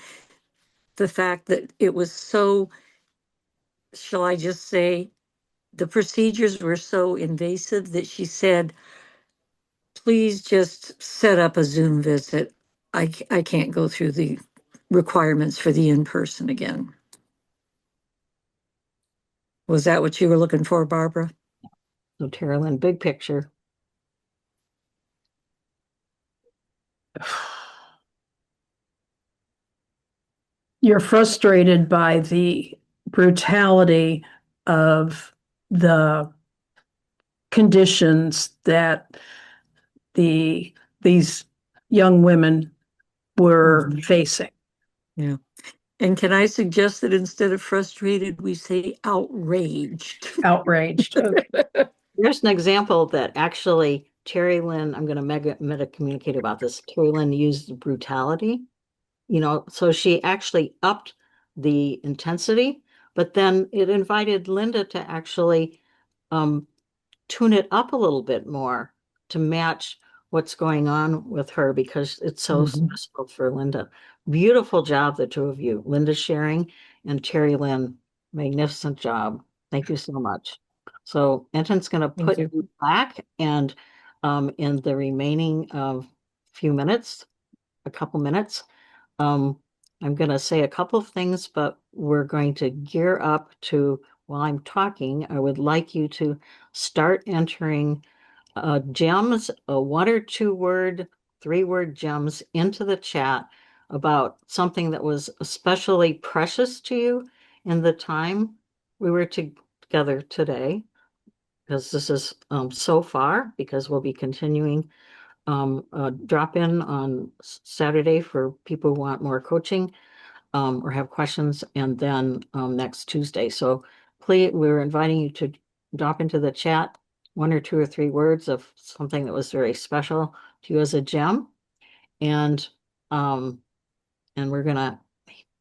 the fact that it was so, shall I just say, the procedures were so invasive that she said, please just set up a Zoom visit. I can't go through the requirements for the in-person again. Was that what you were looking for, Barbara? So Terry Lynn, big picture. You're frustrated by the brutality of the conditions that these young women were facing. Yeah. And can I suggest that instead of frustrated, we say outraged? Outraged. Okay. Here's an example that actually Terry Lynn, I'm going to meta communicate about this. Terry Lynn used brutality, so she actually upped the intensity, but then it invited Linda to actually tune it up a little bit more to match what's going on with her, because it's so stressful for Linda. Beautiful job, the 2 of you, Linda sharing and Terry Lynn, magnificent job. Thank you so much. So Enton's going to put you back, and in the remaining few minutes, a couple minutes, I'm going to say a couple of things, but we're going to gear up to, while I'm talking, I would like you to start entering gems, 1 or 2 word, 3-word gems into the chat about something that was especially precious to you in the time we were together today, because this is so far, because we'll be continuing drop in on Saturday for people who want more coaching or have questions, and then next Tuesday. So please, we're inviting you to drop into the chat 1 or 2 or 3 words of something that was very special to you as a gem. And we're gonna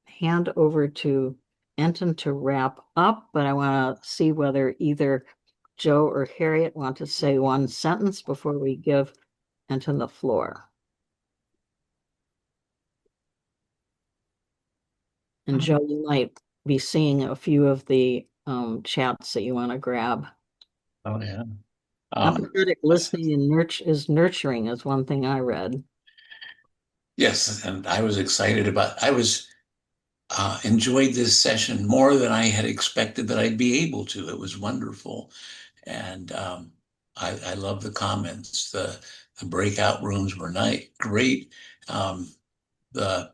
hand over to Enton to wrap up, but I want to see whether either Joe or Harriet want to say one sentence before we give Enton the floor. And Joe, you might be seeing a few of the chats that you want to grab. Oh, yeah. Empathetic listening and is nurturing is one thing I read. Yes, and I was excited I was enjoyed this session more than I had expected that I'd be able to. It was wonderful. And I love the comments. The breakout rooms were great. The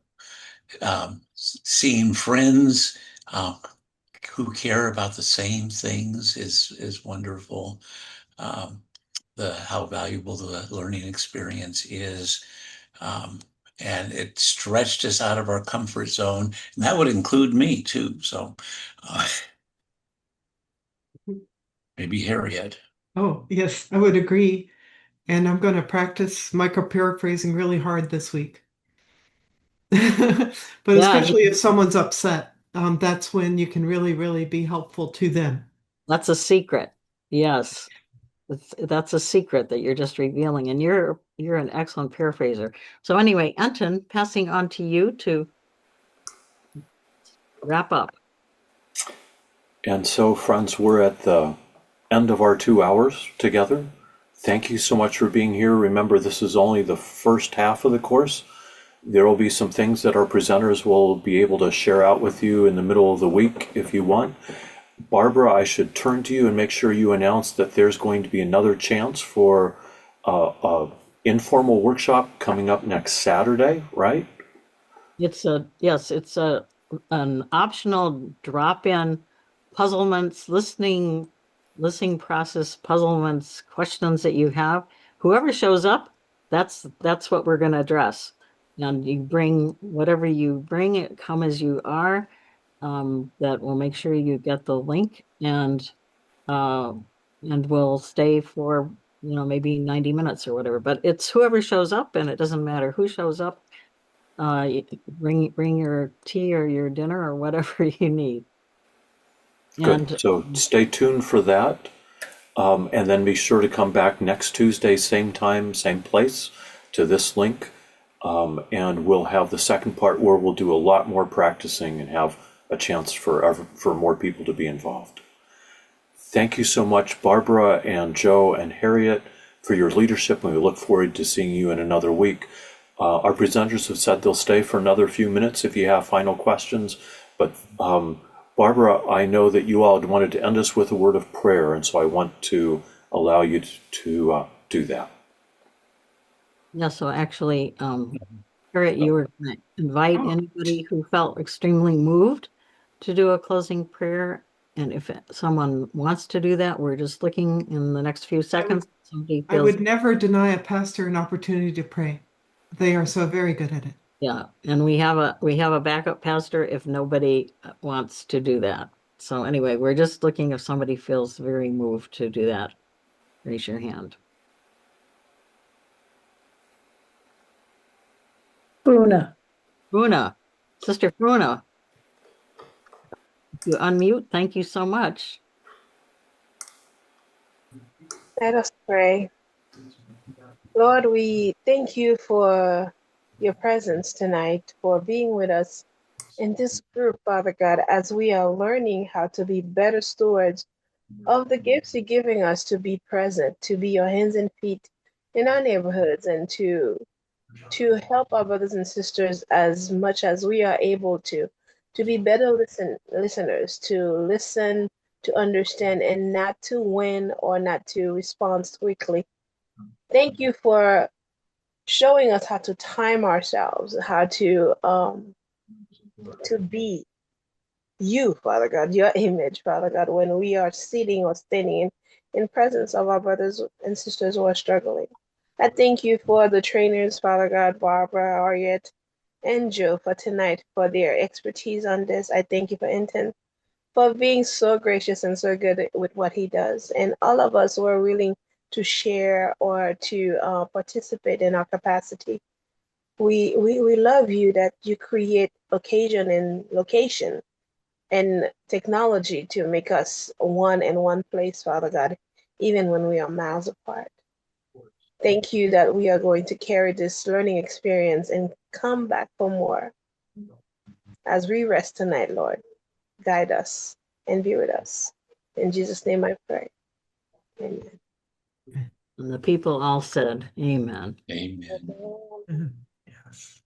seeing friends who care about the same things is wonderful. How valuable the learning experience is. And it stretched us out of our comfort zone, and that would include me too. So maybe Harriet. Oh, yes, I would agree. And I'm going to practice micro-paraphrasing really hard this week. But especially if someone's upset, that's when you can really, really be helpful to them. That's a secret. Yes. That's a secret that you're just revealing, and you're an excellent paraphraser. So anyway, Enton, passing on to you to wrap up. And so, friends, we're at the end of our 2 hours together. Thank you so much for being here. Remember, this is only the first half of the course. There will be some things that our presenters will be able to share out with you in the middle of the week if you want. Barbara, I should turn to you and make sure you announce that there's going to be another chance for a informal workshop coming up next Saturday, right? It's an optional drop-in puzzlements, listening process puzzlements, questions that you have. Whoever shows up, that's what we're going to address. And you bring whatever you bring, come as you are. That will make sure you get the link, and we'll stay for maybe 90 minutes or whatever. But it's whoever shows up, and it doesn't matter who shows up. Bring your tea or your dinner or whatever you need. Good. So stay tuned for that. And then be sure to come back next Tuesday, same time, same place, to this link. And we'll have the second part where we'll do a lot more practicing and have a chance for more people to be involved. Thank you so much, Barbara and Joe and Harriet, for your leadership, and we look forward to seeing you in another week. Our presenters have said they'll stay for another few minutes if you have final questions, but Barbara, I know that you all had wanted to end us with a word of prayer, and so I want to allow you to do that. Yeah, so actually, Harriet, you were going to invite anybody who felt extremely moved to do a closing prayer. And if someone wants to do that, we're just looking in the next few seconds. I would never deny a pastor an opportunity to pray. They are so very good at it. Yeah, and we have a backup pastor if nobody wants to do that. So anyway, we're just looking if somebody feels very moved to do that. Raise your hand. Bruna, Sister Bruna. You unmute. Thank you so much. Let us pray. Lord, we thank you for your presence tonight, for being with us in this group, Father God, as we are learning how to be better stewards of the gifts you're giving us to be present, to be your hands and feet in our neighborhoods, and to help our brothers and sisters as much as we are able to be better listeners, to listen, to understand, and not to win or not to respond quickly. Thank you for showing us how to time ourselves, how to be you, Father God, your image, Father God, when we are sitting or standing in presence of our brothers and sisters who are struggling. I thank you for the trainers, Father God, Barbara, Ariette, and Joe for tonight, for their expertise on this. I thank you for Inton for being so gracious and so good with what he does. And all of us who are willing to share or to participate in our capacity. We love you that you create occasion and location and technology to make us one in one place, Father God, even when we are miles apart. Thank you that we are going to carry this learning experience and come back for more. As we rest tonight, Lord, guide us and be with us. In Jesus' name I pray. Amen. And the people all said, Amen. Amen. Yes.